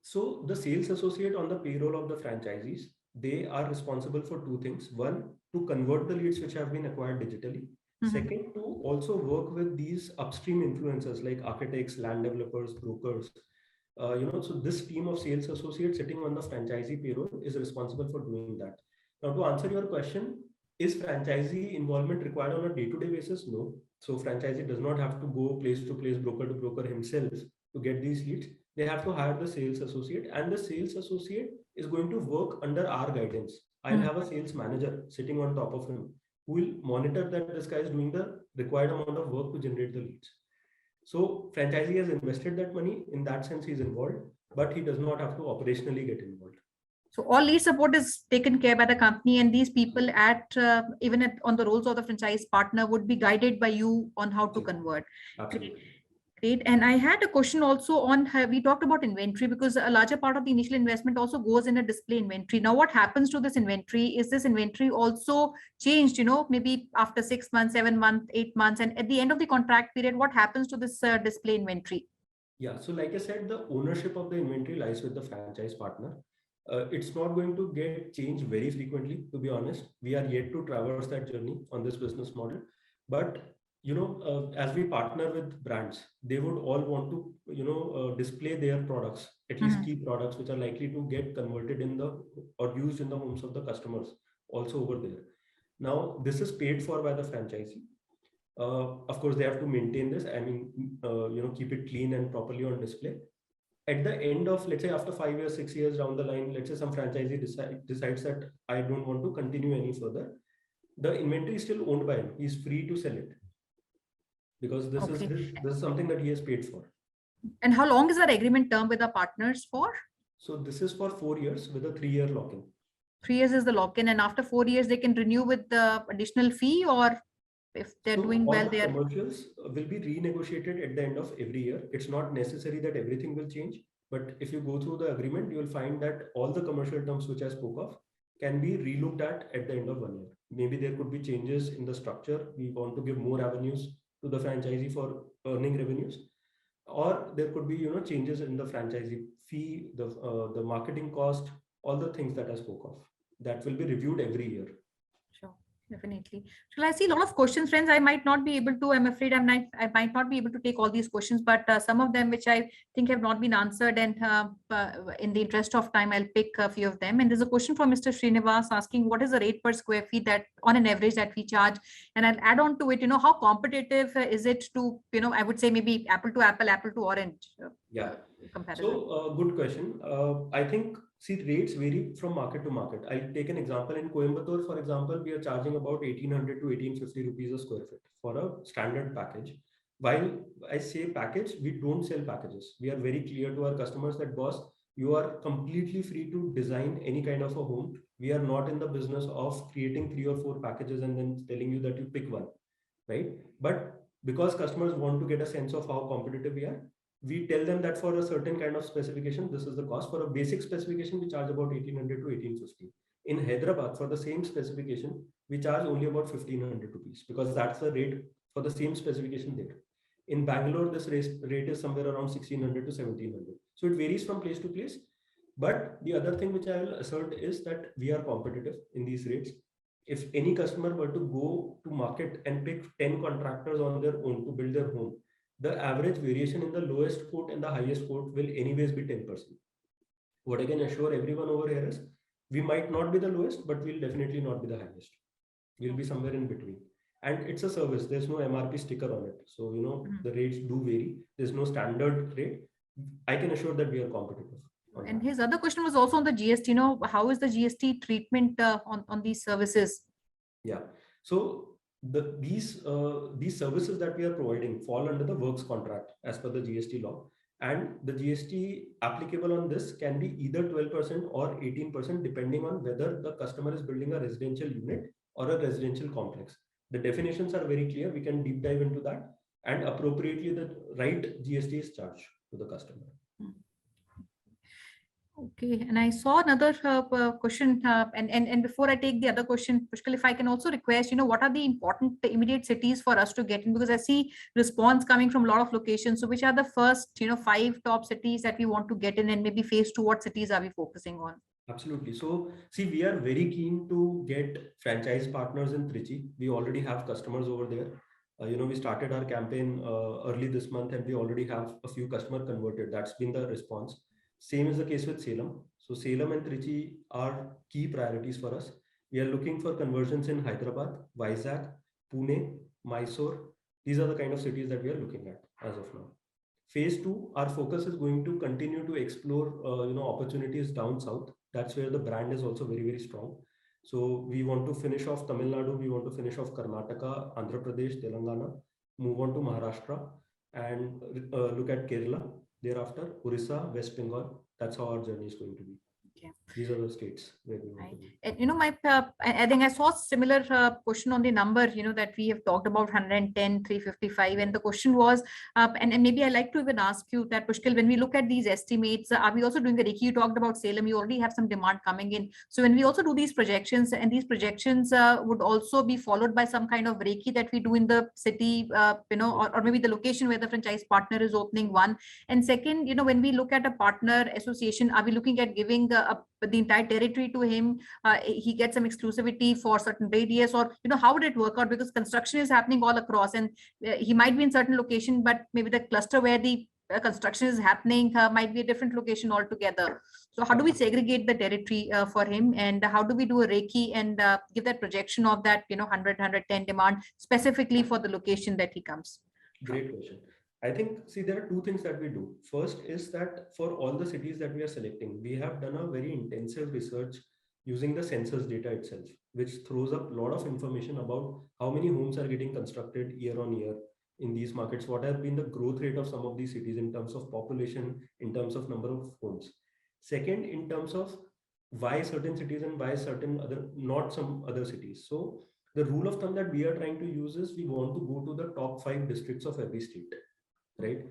Speaker 5: So the sales associate on the payroll of the franchisees, they are responsible for 2 things. One, to convert the leads which have been acquired digitally. Second, to also work with these upstream influencers like architects, land developers, brokers, So this team of sales associates sitting on the franchisee payroll is responsible for doing that. Now, to answer your question, is franchisee involvement required on a day-to-day basis? No. So franchisee does not have to go place to place, broker to broker himself to get these leads. They have to hire the sales associate, and the sales associate is going to work under our guidance. I'll have a sales manager sitting on top of him who will monitor that this guy is doing the required amount of work to generate the leads. So franchisee has invested that money. In that sense, he's involved, but he does not have to operationally get involved.
Speaker 3: So all lead support is taken care by the company, and these people on the roles of the franchise partner would be guided by you on how to convert.
Speaker 5: Absolutely.
Speaker 3: Great. And I had a question also on, we talked about inventory, because a larger part of the initial investment also goes in a display inventory. Now, what happens to this inventory? Is this inventory also changed, maybe after 6 months, 7 months, 8 months, and at the end of the contract period, what happens to this display inventory?
Speaker 5: Yeah. So like I said, the ownership of the inventory lies with the franchise partner. It's not going to get changed very frequently, to be honest. We are yet to traverse that journey on this business model. But as we partner with brands, they would all want to display their products, at least key products, which are likely to get converted or used in the homes of the customers also over there. Now, this is paid for by the franchisee. Of course, they have to maintain this. I mean, keep it clean and properly on display. At the end of, let's say, after 5 years, 6 years down the line, let's say some franchisee decides that I don't want to continue any further. The inventory is still owned by him. He's free to sell it because this is something that he has paid for.
Speaker 3: And how long is that agreement term with the partners for?
Speaker 5: So this is for 4 years with a 3-year lock-in.
Speaker 3: 3 years is the lock-in, and after 4 years, they can renew with the additional fee, or if they're doing well there.
Speaker 5: Commercials will be renegotiated at the end of every year. It's not necessary that everything will change, but if you go through the agreement, you will find that all the commercial terms which I spoke of can be relooked at the end of 1 year. Maybe there could be changes in the structure. We want to give more avenues to the franchisee for earning revenues, or there could be changes in the franchisee fee, the marketing cost, all the things that I spoke of. That will be reviewed every year.
Speaker 3: Sure, definitely. So I see a lot of questions, friends. I might not be able to, I'm afraid I might not be able to take all these questions, but some of them which I think have not been answered, and in the interest of time, I'll pick a few of them. And there's a question from Mr. Srinivas asking, what is the rate per square feet that on an average that we charge? And I'll add on to it, how competitive is it to, I would say maybe apple to apple, apple to orange.
Speaker 5: Yeah.
Speaker 3: Comparison.
Speaker 5: So good question. I think, rates vary from market to market. I'll take an example. In Coimbatore, for example, we are charging about 1800 to 1850 rupees a square foot for a standard package. While I say package, we don't sell packages. We are very clear to our customers that, boss, you are completely free to design any kind of a home. We are not in the business of creating 3 or 4 packages and then telling you that you pick one, right? But because customers want to get a sense of how competitive we are, we tell them that for a certain kind of specification, this is the cost. For a basic specification, we charge about 1800 to 1850. In Hyderabad, for the same specification, we charge only about 1500 rupees because that's the rate for the same specification there. In Bangalore, this rate is somewhere around 1600 to 1700. So it varies from place to place. But the other thing which I will assert is that we are competitive in these rates. If any customer were to go to market and pick 10 contractors on their own to build their home, the average variation in the lowest quote and the highest quote will anyways be 10%. What I can assure everyone over here is we might not be the lowest, but we'll definitely not be the highest. We'll be somewhere in between. And it's a service. There's no MRP sticker on it. So, the rates do vary. There's no standard rate. I can assure that we are competitive.
Speaker 3: And his other question was also on the GST. How is the GST treatment on these services?
Speaker 5: Yeah. So these services that we are providing fall under the works contract as per the GST law, and the GST applicable on this can be either 12% or 18% depending on whether the customer is building a residential unit or a residential complex. The definitions are very clear. We can deep dive into that, and appropriately the right GST is charged to the customer.
Speaker 3: Okay, and I saw another question, and before I take the other question, Pushkal, if I can also request, what are the important immediate cities for us to get in? Because I see response coming from a lot of locations. So which are the first, 5 top cities that we want to get in, and maybe phase 2, what cities are we focusing on?
Speaker 5: Absolutely. So we are very keen to get franchise partners in Trichy. We already have customers over there. We started our campaign early this month, and we already have a few customer converted. That's been the response. Same is the case with Salem. So Salem and Trichy are key priorities for us. We are looking for conversions in Hyderabad, Vizag, Pune, Mysore. These are the kind of cities that we are looking at as of now. Phase 2, our focus is going to continue to explore opportunities down south. That's where the brand is also very, very strong. So we want to finish off Tamil Nadu, we want to finish off Karnataka, Andhra Pradesh, Telangana, move on to Maharashtra, and look at Kerala. Thereafter, Orissa, West Bengal. That's how our journey is going to be.
Speaker 3: Okay.
Speaker 5: These are the states where we want to be.
Speaker 3: And I think I saw similar question on the number, that we have talked about 110, 355. And the question was, and maybe I like to even ask you that, Pushkal, when we look at these estimates, are we also doing a Reiki? You talked about Salem, you already have some demand coming in. So when we also do these projections, and these projections would also be followed by some kind of Reiki that we do in the city, or maybe the location where the franchise partner is opening, one. And second, when we look at a partner association, are we looking at giving the entire territory to him? He gets some exclusivity for certain radius, or how would it work out? Because construction is happening all across, and he might be in certain location, but maybe the cluster where the construction is happening might be a different location altogether. So how do we segregate the territory for him, and how do we do a Reiki and give that projection of that 100, 110 demand specifically for the location that he comes?
Speaker 5: Great question. I think, see, there are two things that we do. First is that for all the cities that we are selecting, we have done a very intensive research using the census data itself, which throws up a lot of information about how many homes are getting constructed year on year in these markets, what has been the growth rate of some of these cities in terms of population, in terms of number of homes. Second, in terms of why certain cities and why certain other, not some other cities. So the rule of thumb that we are trying to use is we want to go to the top 5 districts of every state. Right?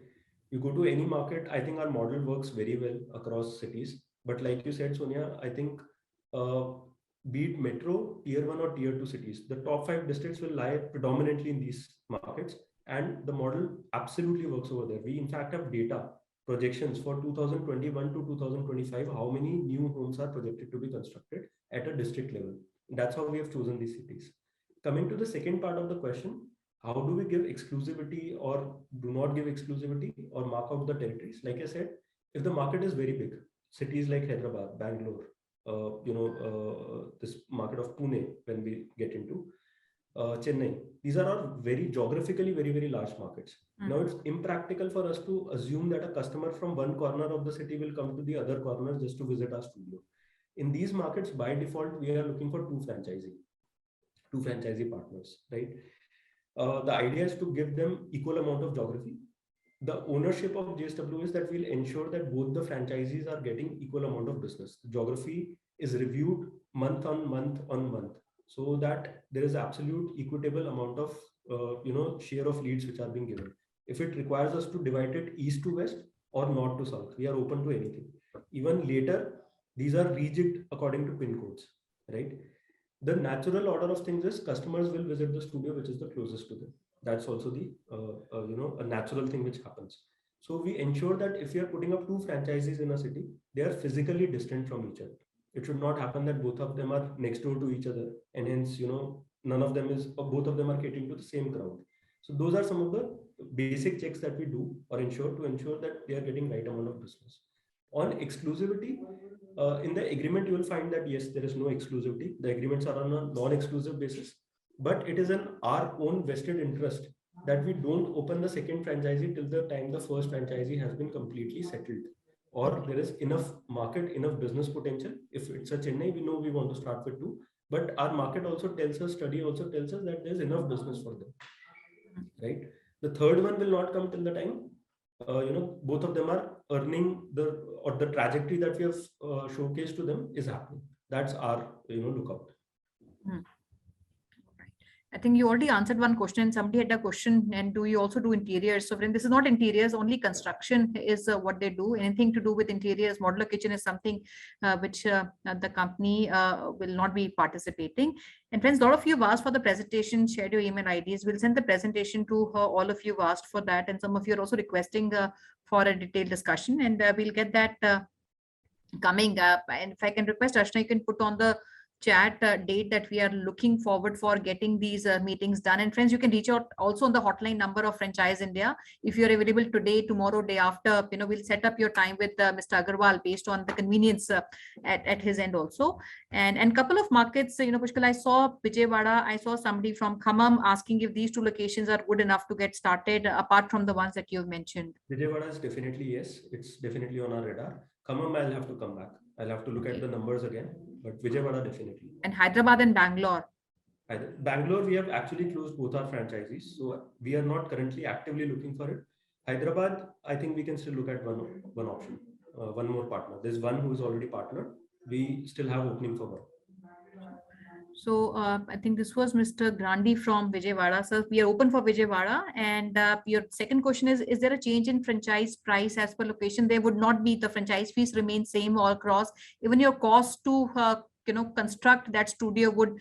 Speaker 5: You go to any market, I think our model works very well across cities. But like you said, Sonia, I think be it metro, tier 1 or tier 2 cities, the top 5 districts will lie predominantly in these markets. And the model absolutely works over there. We in fact have data projections for 2021 to 2025, how many new homes are projected to be constructed at a district level. That's how we have chosen these cities. Coming to the second part of the question, how do we give exclusivity or do not give exclusivity or mark out the territories? Like I said, if the market is very big, cities like Hyderabad, Bangalore, this market of Pune, when we get into Chennai, these are all very geographically very, very large markets. Now it's impractical for us to assume that a customer from one corner of the city will come to the other corner just to visit our studio. In these markets, by default, we are looking for two franchisee partners, right? The idea is to give them equal amount of geography. The ownership of JSW is that we'll ensure that both the franchisees are getting equal amount of business. The geography is reviewed month on month, so that there is absolute equitable amount of share of leads which are being given. If it requires us to divide it east to west or north to south, we are open to anything. Even later, these are rejigged according to pin codes, right? The natural order of things is customers will visit the studio which is the closest to them. That's also the a natural thing which happens. So we ensure that if we are putting up two franchises in a city, they are physically distant from each other. It should not happen that both of them are next door to each other, and hence none of them is, or both of them are catering to the same crowd. So those are some of the basic checks that we do or ensure that they are getting right amount of business. On exclusivity, in the agreement, you will find that yes, there is no exclusivity. The agreements are on a non-exclusive basis, but it is in our own vested interest that we don't open the second franchisee till the time the first franchisee has been completely settled, or there is enough market, enough business potential. If it's a Chennai, we know we want to start with 2, but our market also tells us, study also tells us that there's enough business for them, right? The third one will not come till the time both of them are earning the trajectory that we have showcased to them is happening. That's our lookout.
Speaker 3: I think you already answered one question, and somebody had a question, and do you also do interiors? So this is not interiors, only construction is what they do. Anything to do with interiors, modular kitchen is something which the company will not be participating. And friends, a lot of you have asked for the presentation, shared your email IDs. We'll send the presentation to all of you who asked for that. And some of you are also requesting for a detailed discussion, and we'll get that coming up. And if I can request, Ashna, you can put on the chat date that we are looking forward for getting these meetings done. And friends, you can reach out also on the hotline number of Franchise India. If you're available today, tomorrow, day after, we'll set up your time with Mr. Agarwal based on the convenience at his end also. And couple of markets, Pushkal, I saw Vijayawada, I saw somebody from Khammam asking if these two locations are good enough to get started, apart from the ones that you've mentioned.
Speaker 5: Vijayawada is definitely yes. It's definitely on our radar. Khammam, I'll have to come back. I'll have to look at the numbers again, but Vijayawada definitely.
Speaker 3: And Hyderabad and Bangalore.
Speaker 5: Bangalore, we have actually closed both our franchisees, so we are not currently actively looking for it. Hyderabad, I think we can still look at one option, one more partner. There's one who is already partnered. We still have opening for one.
Speaker 3: So I think this was Mr. Grandi from Vijayawada. So we are open for Vijayawada. And your second question is there a change in franchise price as per location? There would not be. The franchise fees remain same all across. Even your cost to construct that studio would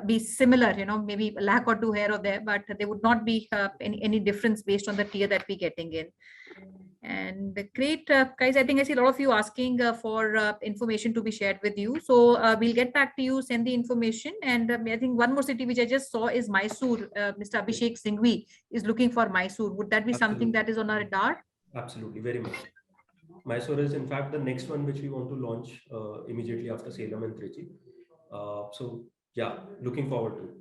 Speaker 3: be similar, maybe a lakh or two here or there, but there would not be any difference based on the tier that we're getting in. And great, guys, I think I see a lot of you asking for information to be shared with you. So we'll get back to you, send the information. And I think one more city which I just saw is Mysore. Mr. Abhishek Singhvi is looking for Mysore. Would that be something that is on our radar?
Speaker 5: Absolutely, very much. Mysore is in fact the next one which we want to launch immediately after Salem and Trichy. So yeah, looking forward to it.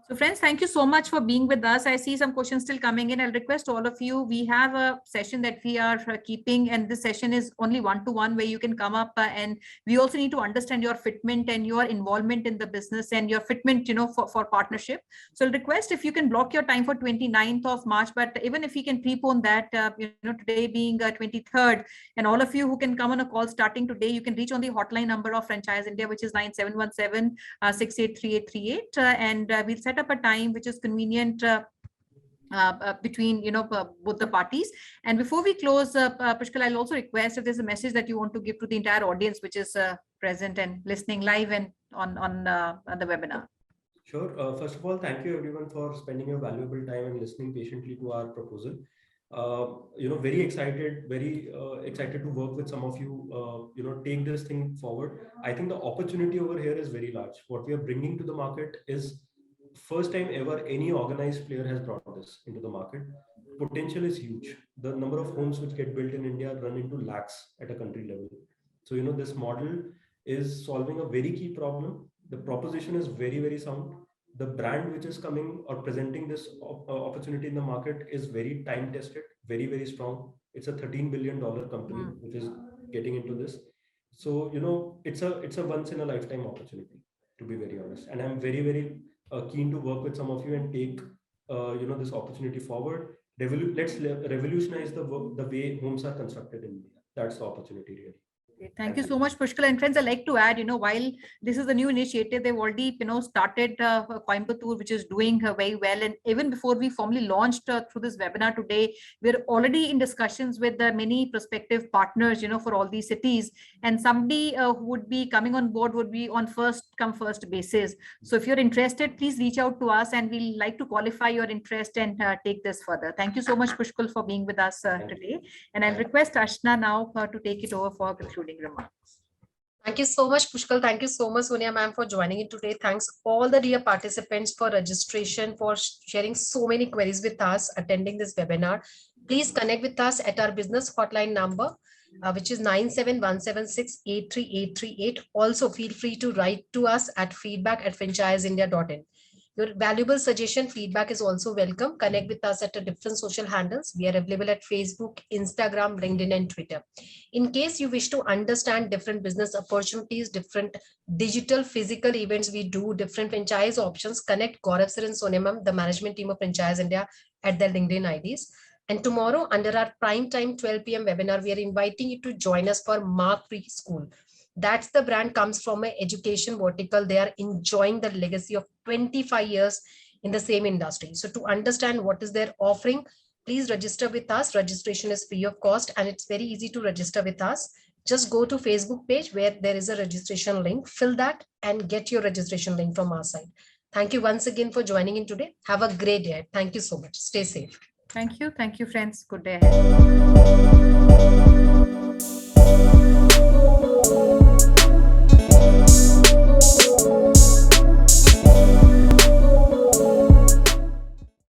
Speaker 3: So friends, thank you so much for being with us. I see some questions still coming in. I'll request all of you, we have a session that we are keeping, and this session is only one-to-one where you can come up and we also need to understand your fitment and your involvement in the business and your fitment, for partnership. So I'll request if you can block your time for 29th of March, but even if you can prepone that, today being 23rd, and all of you who can come on a call starting today, you can reach on the hotline number of Franchise India, which is 9717 683838, and we'll set up a time which is convenient between both the parties. And before we close, Pushkal, I'll also request if there's a message that you want to give to the entire audience which is present and listening live and on the webinar.
Speaker 5: Sure. First of all, thank you everyone for spending your valuable time and listening patiently to our proposal. Very excited to work with some of you, take this thing forward. I think the opportunity over here is very large. What we are bringing to the market is first time ever any organized player has brought this into the market. Potential is huge. The number of homes which get built in India run into lakhs at a country level. So, this model is solving a very key problem. The proposition is very, very sound. The brand which is coming or presenting this opportunity in the market is very time tested, very, very strong. It's a $13 billion company which is getting into this. So, it's a once in a lifetime opportunity, to be very honest. And I'm very, very keen to work with some of you and take this opportunity forward. Let's revolutionize the way homes are constructed in India. That's the opportunity, really.
Speaker 3: Thank you so much, Pushkal. And friends, I'd like to add, while this is a new initiative, they've already, started Coimbatore, which is doing very well. And even before we formally launched through this webinar today, we're already in discussions with many prospective partners, for all these cities. And somebody who would be coming on board would be on first come first basis. So if you're interested, please reach out to us and we'll like to qualify your interest and take this further. Thank you so much, Pushkal, for being with us today. And I'll request Ashna now to take it over for concluding remarks.
Speaker 2: Thank you so much, Pushkal. Thank you so much, Sonia ma'am, for joining in today. Thanks all the dear participants for registration, for sharing so many queries with us, attending this webinar. Please connect with us at our business hotline number, which is 97176838838. Also, feel free to write to us at feedback@franchiseindia.in. Your valuable suggestion, feedback is also welcome. Connect with us at different social handles. We are available at Facebook, Instagram, LinkedIn, and Twitter. In case you wish to understand different business opportunities, different digital, physical events we do, different franchise options, connect Gaurav sir and Sonia ma'am, the management team of Franchise India, at their LinkedIn IDs. And tomorrow, under our prime time 12 p.m. webinar, we are inviting you to join us for Mark Preschool. That's the brand comes from an education vertical. They are enjoying the legacy of 25 years in the same industry. So to understand what is their offering, please register with us. Registration is free of cost and it's very easy to register with us. Just go to Facebook page where there is a registration link, fill that and get your registration link from our side. Thank you once again for joining in today. Have a great day. Thank you so much. Stay safe.
Speaker 3: Thank you. Thank you, friends. Good day ahead.